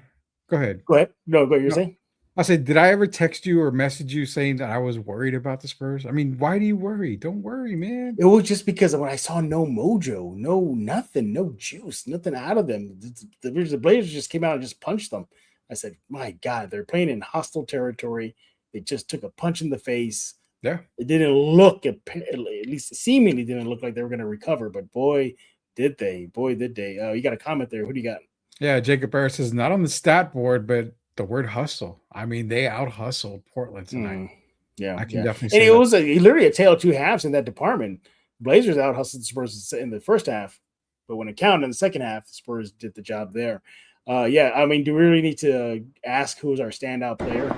Go ahead. Go ahead. No, go. You're saying? I said, did I ever text you or message you saying that I was worried about the Spurs? I mean, why do you worry? Don't worry, man. It was just because when I saw no mojo, no nothing, no juice, nothing out of them. The Blazers just came out and just punched them. I said, my God, they're playing in hostile territory. They just took a punch in the face. Yeah. It didn't look, at least seemingly didn't look like they were going to recover. But boy, did they. You got a comment there. Who do you got? Yeah, Jacob Harris says, not on the stat board, but the word hustle. I mean, they out hustled Portland tonight. Yeah, I can yeah. definitely And say it that. was literally a tale of two halves in that department. Blazers out hustled the Spurs in the first half, but when it counted in the second half, the Spurs did the job there. Yeah, I mean, do we really need to ask who is our standout player?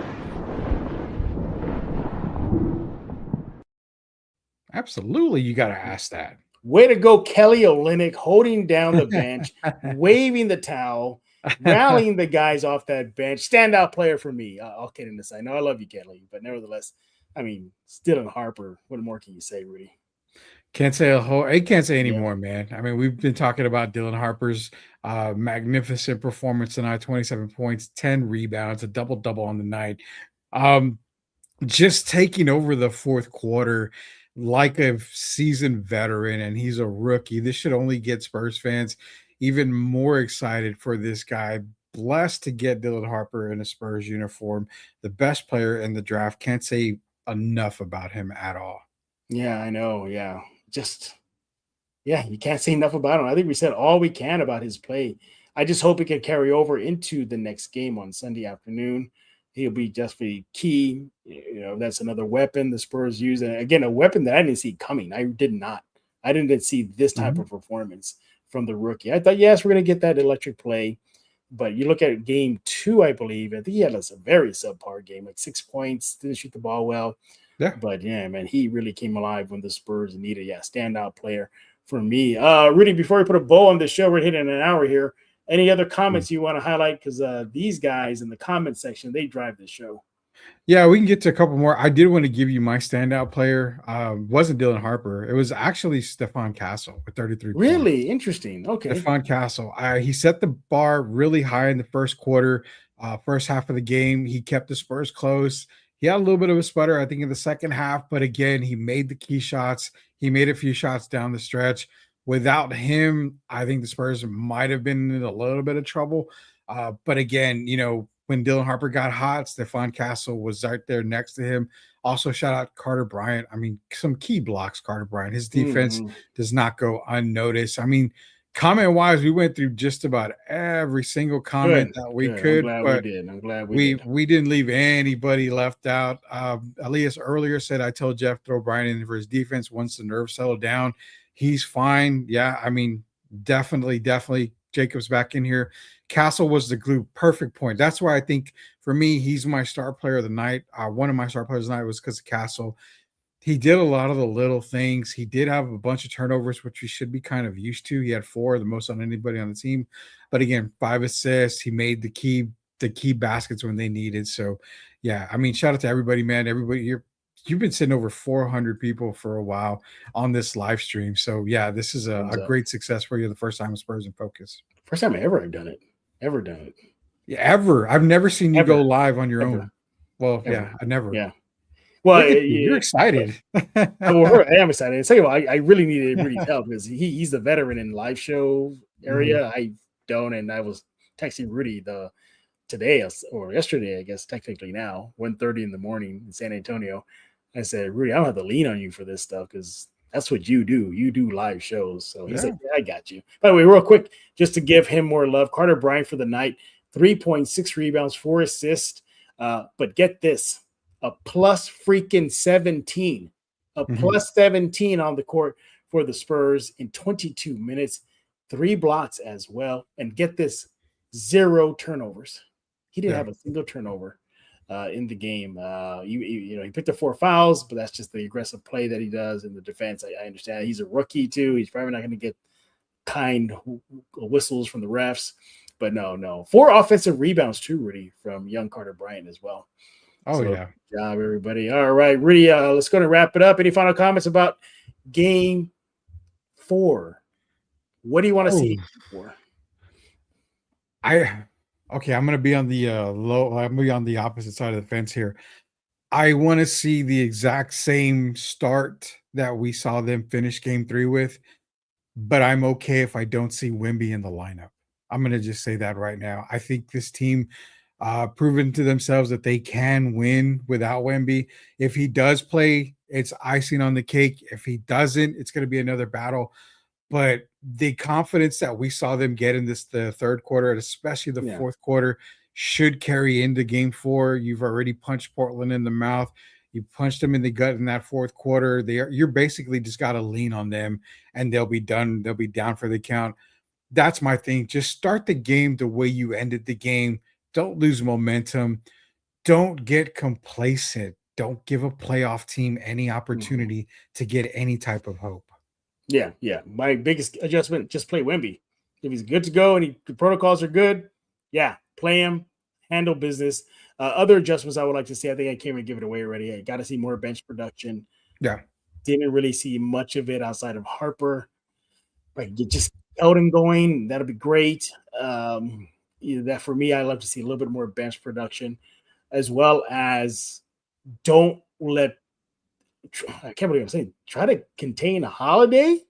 Absolutely, you got to ask that. Way to go, Kelly Olynyk, holding down the bench, waving the towel, rallying the guys off that bench. Standout player for me. All kidding aside. No, I love you, Kelly, but nevertheless, I mean, Dylan Harper. What more can you say, Rudy? Can't say a whole. I can't say Yeah. anymore, man. I mean, we've been talking about Dylan Harper's magnificent performance tonight: 27 points, 10 rebounds, a double double on the night. Um, just taking over the fourth quarter like a seasoned veteran, and he's a rookie. This should only get Spurs fans even more excited for this guy. Blessed to get Dylan Harper in a Spurs uniform, the best player in the draft. Can't say enough about him at all. Yeah, I know. Yeah. You can't say enough about him. I think we said all we can about his play. I just hope it can carry over into the next game on Sunday afternoon. He'll be definitely key. That's another weapon the Spurs use. And again, a weapon that I didn't see coming. I did not. I didn't see this type of performance from the rookie. I thought, yes, we're going to get that electric play. But you look at game 2, I believe. I think he had a very subpar game, like 6 points, didn't shoot the ball well. Yeah. But yeah, man, he really came alive when the Spurs needed standout player for me. Rudy, before we put a bow on the show, we're hitting an hour here. Any other comments you want to highlight? Because these guys in the comment section, they drive the show. Yeah, we can get to a couple more. I did want to give you my standout player. Wasn't Dylan Harper. It was actually Stephon Castle with 33 points. Really interesting. Okay. Stephon Castle. He set the bar really high in the first quarter, first half of the game. He kept the Spurs close. He had a little bit of a sputter, I think, in the second half, but again, he made the key shots. He made a few shots down the stretch. Without him, I think the Spurs might have been in a little bit of trouble. But again, when Dylan Harper got hot, Stephon Castle was right there next to him. Also, shout out Carter Bryant. I mean, some key blocks, Carter Bryant. His defense does not go unnoticed. I mean, comment-wise, we went through just about every single comment that we could. I'm glad we did. We didn't leave anybody left out. Elias earlier said, I told Jeff throw Bryant in for his defense once the nerves settle down. He's fine. Yeah, I mean, definitely. Jacob's back in here. Castle was the glue. Perfect point. That's why I think for me, he's my star player of the night. One of my star players of the night was because of Castle. He did a lot of the little things. He did have a bunch of turnovers, which we should be kind of used to. He had 4, the most on anybody on the team. But again, 5 assists. He made the key baskets when they needed. So yeah, I mean, shout out to everybody, man. Everybody, you've been sitting over 400 people for a while on this live stream. So yeah, this is a great success for you. The first time with Spurs in Focus. First time ever I've done it. Ever done it. Yeah, ever. I've never seen you go live on your own. Well, yeah, I never. Yeah. Well, you're excited. I am excited. Second of all, I really needed Rudy's help because he's the veteran in live show area. I don't, and I was texting Rudy today or yesterday, I guess technically now, 1:30 in the morning in San Antonio. I said, Rudy, I don't have to lean on you for this stuff because that's what you do. You do live shows. So he said, yeah, I got you. By the way, real quick, just to give him more love, Carter Bryant for the night, 3.6 rebounds, 4 assists. But get this, a plus freaking 17, plus 17 on the court for the Spurs in 22 minutes, 3 blocks as well. And get this, 0 turnovers. He didn't have a single turnover in the game. He picked up 4 fouls, but that's just the aggressive play that he does in the defense. I understand he's a rookie too. He's probably not going to get kind whistles from the refs, but no. 4 offensive rebounds too, Rudy, from young Carter Bryant as well. Oh, so, yeah. Good job, everybody. All right, Rudy, let's go to wrap it up. Any final comments about game 4? What do you want to see for? I'm gonna be on the I'm gonna be on the opposite side of the fence here. I want to see the exact same start that we saw them finish game 3 with, but I'm okay if I don't see Wemby in the lineup. I'm gonna just say that right now. I think this team proven to themselves that they can win without Wemby. If he does play, it's icing on the cake. If he doesn't, it's gonna be another battle. But the confidence that we saw them get in the third quarter, and especially the fourth quarter, should carry into game 4. You've already punched Portland in the mouth. You punched them in the gut in that fourth quarter. You're basically just got to lean on them, and they'll be done. They'll be down for the count. That's my thing. Just start the game the way you ended the game. Don't lose momentum. Don't get complacent. Don't give a playoff team any opportunity to get any type of hope. Yeah. My biggest adjustment, just play Wemby. If he's good to go and the protocols are good, play him, handle business. Other adjustments I would like to see, I think I can't even give it away already. I got to see more bench production. Yeah. Didn't really see much of it outside of Harper. Like, just out and going, that'll be great. That for me, I'd love to see a little bit more bench production, as well as don't let, I can't believe I'm saying, try to contain a Holiday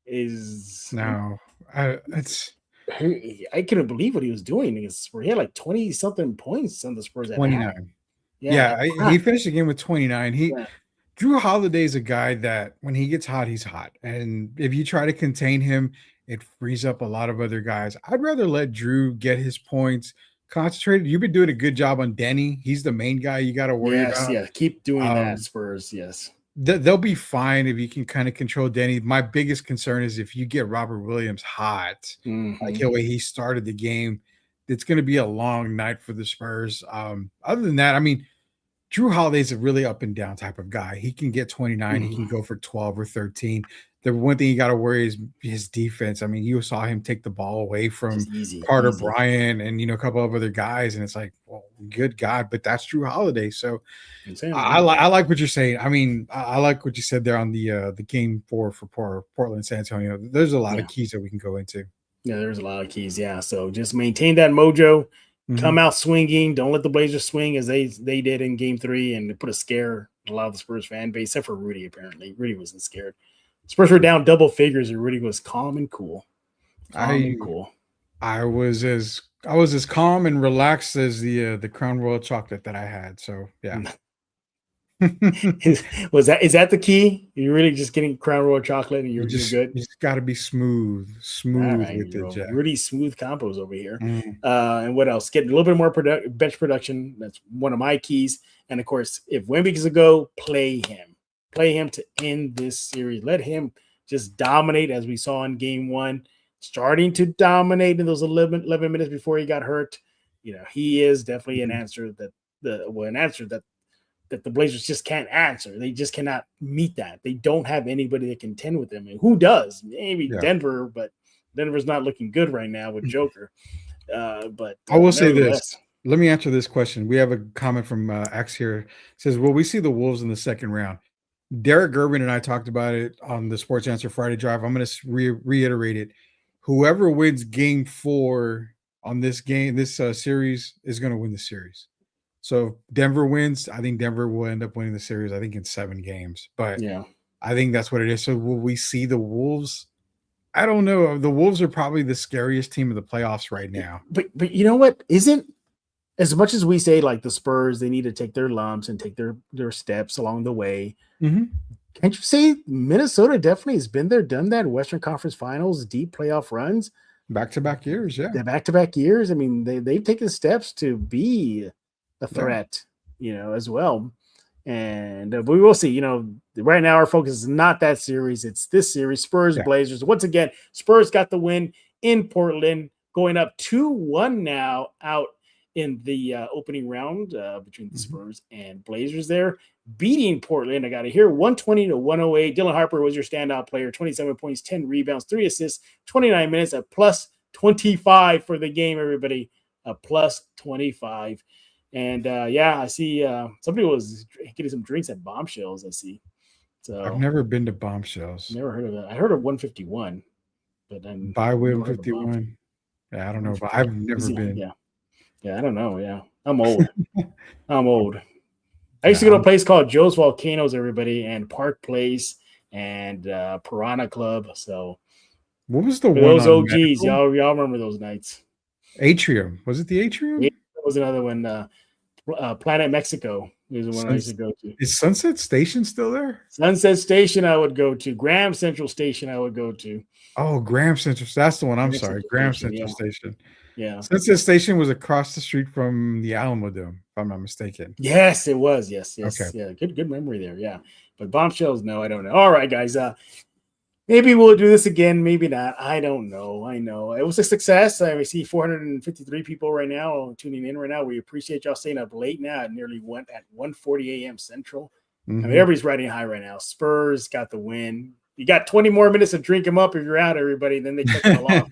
is no. I couldn't believe what he was doing. He had like 20 something points on the Spurs. 29. He finished the game with 29. Drew Holiday's a guy that when he gets hot, he's hot. And if you try to contain him, it frees up a lot of other guys. I'd rather let Drew get his points concentrated. You've been doing a good job on Denny. He's the main guy you got to worry about. Yeah, keep doing that, Spurs. Yes. They'll be fine if you can kind of control Denny. My biggest concern is if you get Robert Williams hot, like the way he started the game, it's going to be a long night for the Spurs. Other than that, I mean, Drew Holiday's a really up and down type of guy. He can get 29. He can go for 12 or 13. The one thing you got to worry is his defense. I mean, you saw him take the ball away from Carter Bryant and, a couple of other guys. And it's like, well, good God, but that's Drew Holiday. So I like what you're saying. I mean, I like what you said there on the game 4 for Portland, San Antonio. There's a lot of keys that we can go into. Yeah, there's a lot of keys. Yeah. So just maintain that mojo. Come out swinging. Don't let the Blazers swing as they did in game 3 and put a scare in a lot of the Spurs fan base, except for Rudy, apparently. Rudy wasn't scared. Spurs were down double figures and Rudy was calm and cool. I was as calm and relaxed as the Crown Royal chocolate that I had. So yeah. is that the key? You're really just getting Crown Royal chocolate and you're good. You just got to be smooth right, with it. Jack. Rudy Smooth Campos over here. And what else? Getting a little bit more bench production. That's one of my keys. And of course, if Wemby is a go, play him to end this series. Let him just dominate as we saw in game 1, starting to dominate in those 11 minutes before he got hurt. He is definitely an answer that the Blazers just can't answer. They just cannot meet that. They don't have anybody that can contend with them. And who does? Maybe Denver, but Denver's not looking good right now with Joker. But I will say this. Let me answer this question. We have a comment from X here. It says, will we see the Wolves in the second round? Derek Gerben and I talked about it on the Sports Answer Friday Drive. I'm going to reiterate it. Whoever wins game 4 on this series is going to win the series. So if Denver wins, I think Denver will end up winning the series, I think, in 7 games. But I think that's what it is. So will we see the Wolves? I don't know. The Wolves are probably the scariest team of the playoffs right now. But you know what? Isn't as much as we say, like the Spurs, they need to take their lumps and take their steps along the way. Can't you say Minnesota definitely has been there, done that? Western Conference Finals, deep playoff runs. Back-to-back years, yeah. The back-to-back years. I mean, they've taken steps to be a threat, as well. And we will see. Right now our focus is not that series. It's this series, Spurs, Blazers. Once again, Spurs got the win in Portland, going up 2-1 now out in the opening round between the Spurs and Blazers there, beating Portland. I got to hear 120-108. Dylan Harper was your standout player, 27 points, 10 rebounds, 3 assists, 29 minutes, a plus 25 for the game, everybody, a plus 25. And I see somebody was getting some drinks at Bombshells. I see. So I've never been to Bombshells. Never heard of that. I heard of 151, but I'm by 151. Yeah, I don't know, but I've never been. Yeah, I don't know. Yeah, I'm old. I used to go to a place called Joe's Volcanoes, everybody, and Park Place and Piranha Club. So what was the one? Those OGs, y'all remember those nights? Atrium. Was it the Atrium? There was another one. Planet Mexico is the one I used to go to. Is Sunset Station still there? Sunset Station I would go to. Graham Central Station I would go to. Oh, Graham Central. That's the one. I'm sorry. Graham Central Station. Yeah. Sunset Station was across the street from the Alamo Dome, if I'm not mistaken. Yes, it was. Yes. Okay. Yeah. Good memory there. Yeah. But bombshells, no, I don't know. All right, guys. Maybe we'll do this again. Maybe not. I don't know. I know it was a success. I see 453 people right now tuning in right now. We appreciate y'all staying up late now. It nearly went at 1:40 a.m. Central. I mean, everybody's riding high right now. Spurs got the win. You got 20 more minutes to drink them up if you're out, everybody. Then they cut them off.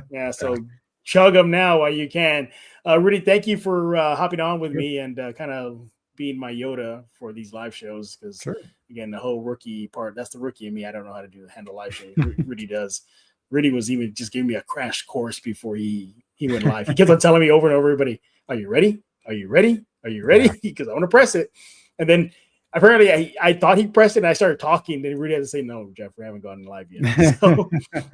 Yeah, so chug them now while you can. Rudy, thank you for hopping on with me and kind of being my Yoda for these live shows. Because again, the whole rookie part, that's the rookie in me. I don't know how to handle live shows. Rudy does. Rudy was even just giving me a crash course before he went live. He kept on telling me over and over, everybody, are you ready? Are you ready? Are you ready? Because I want to press it. And then apparently I thought he pressed it and I started talking. Then Rudy had to say, no, Jeff, we haven't gone live yet.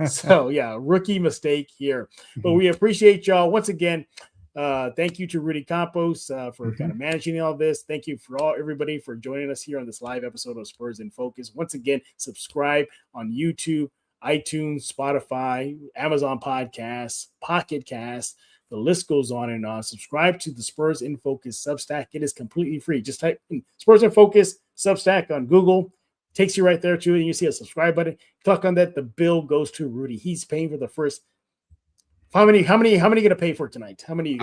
So yeah, rookie mistake here. But we appreciate y'all once again. Thank you to Rudy Campos for kind of managing all this. Thank you for everybody for joining us here on this live episode of Spurs in Focus. Once again, subscribe on YouTube, iTunes, Spotify, Amazon Podcasts, Pocket Casts. The list goes on and on. Subscribe to the Spurs in Focus Substack. It is completely free. Just type in Spurs in Focus Substack on Google. Takes you right there to it. And you see a subscribe button. Click on that. The bill goes to Rudy. He's paying for the first. How many gonna pay for tonight? How many?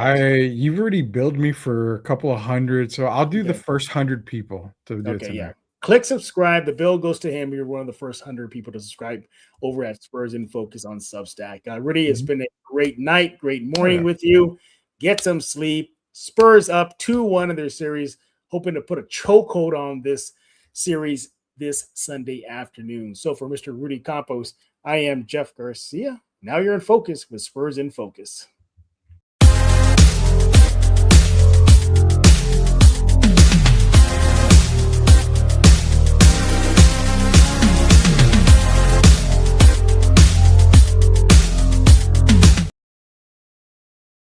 You've already billed me for a couple of hundred, so I'll do the first 100 people to do it tonight. Yeah. Click subscribe. The bill goes to him. You're one of the first 100 people to subscribe over at Spurs in Focus on Substack. Rudy, it's been a great night, great morning with you. Get some sleep. Spurs up 2-1 in their series, hoping to put a chokehold on this series this Sunday afternoon. So for Mr. Rudy Campos, I am Jeff Garcia. Now you're in focus with Spurs in Focus.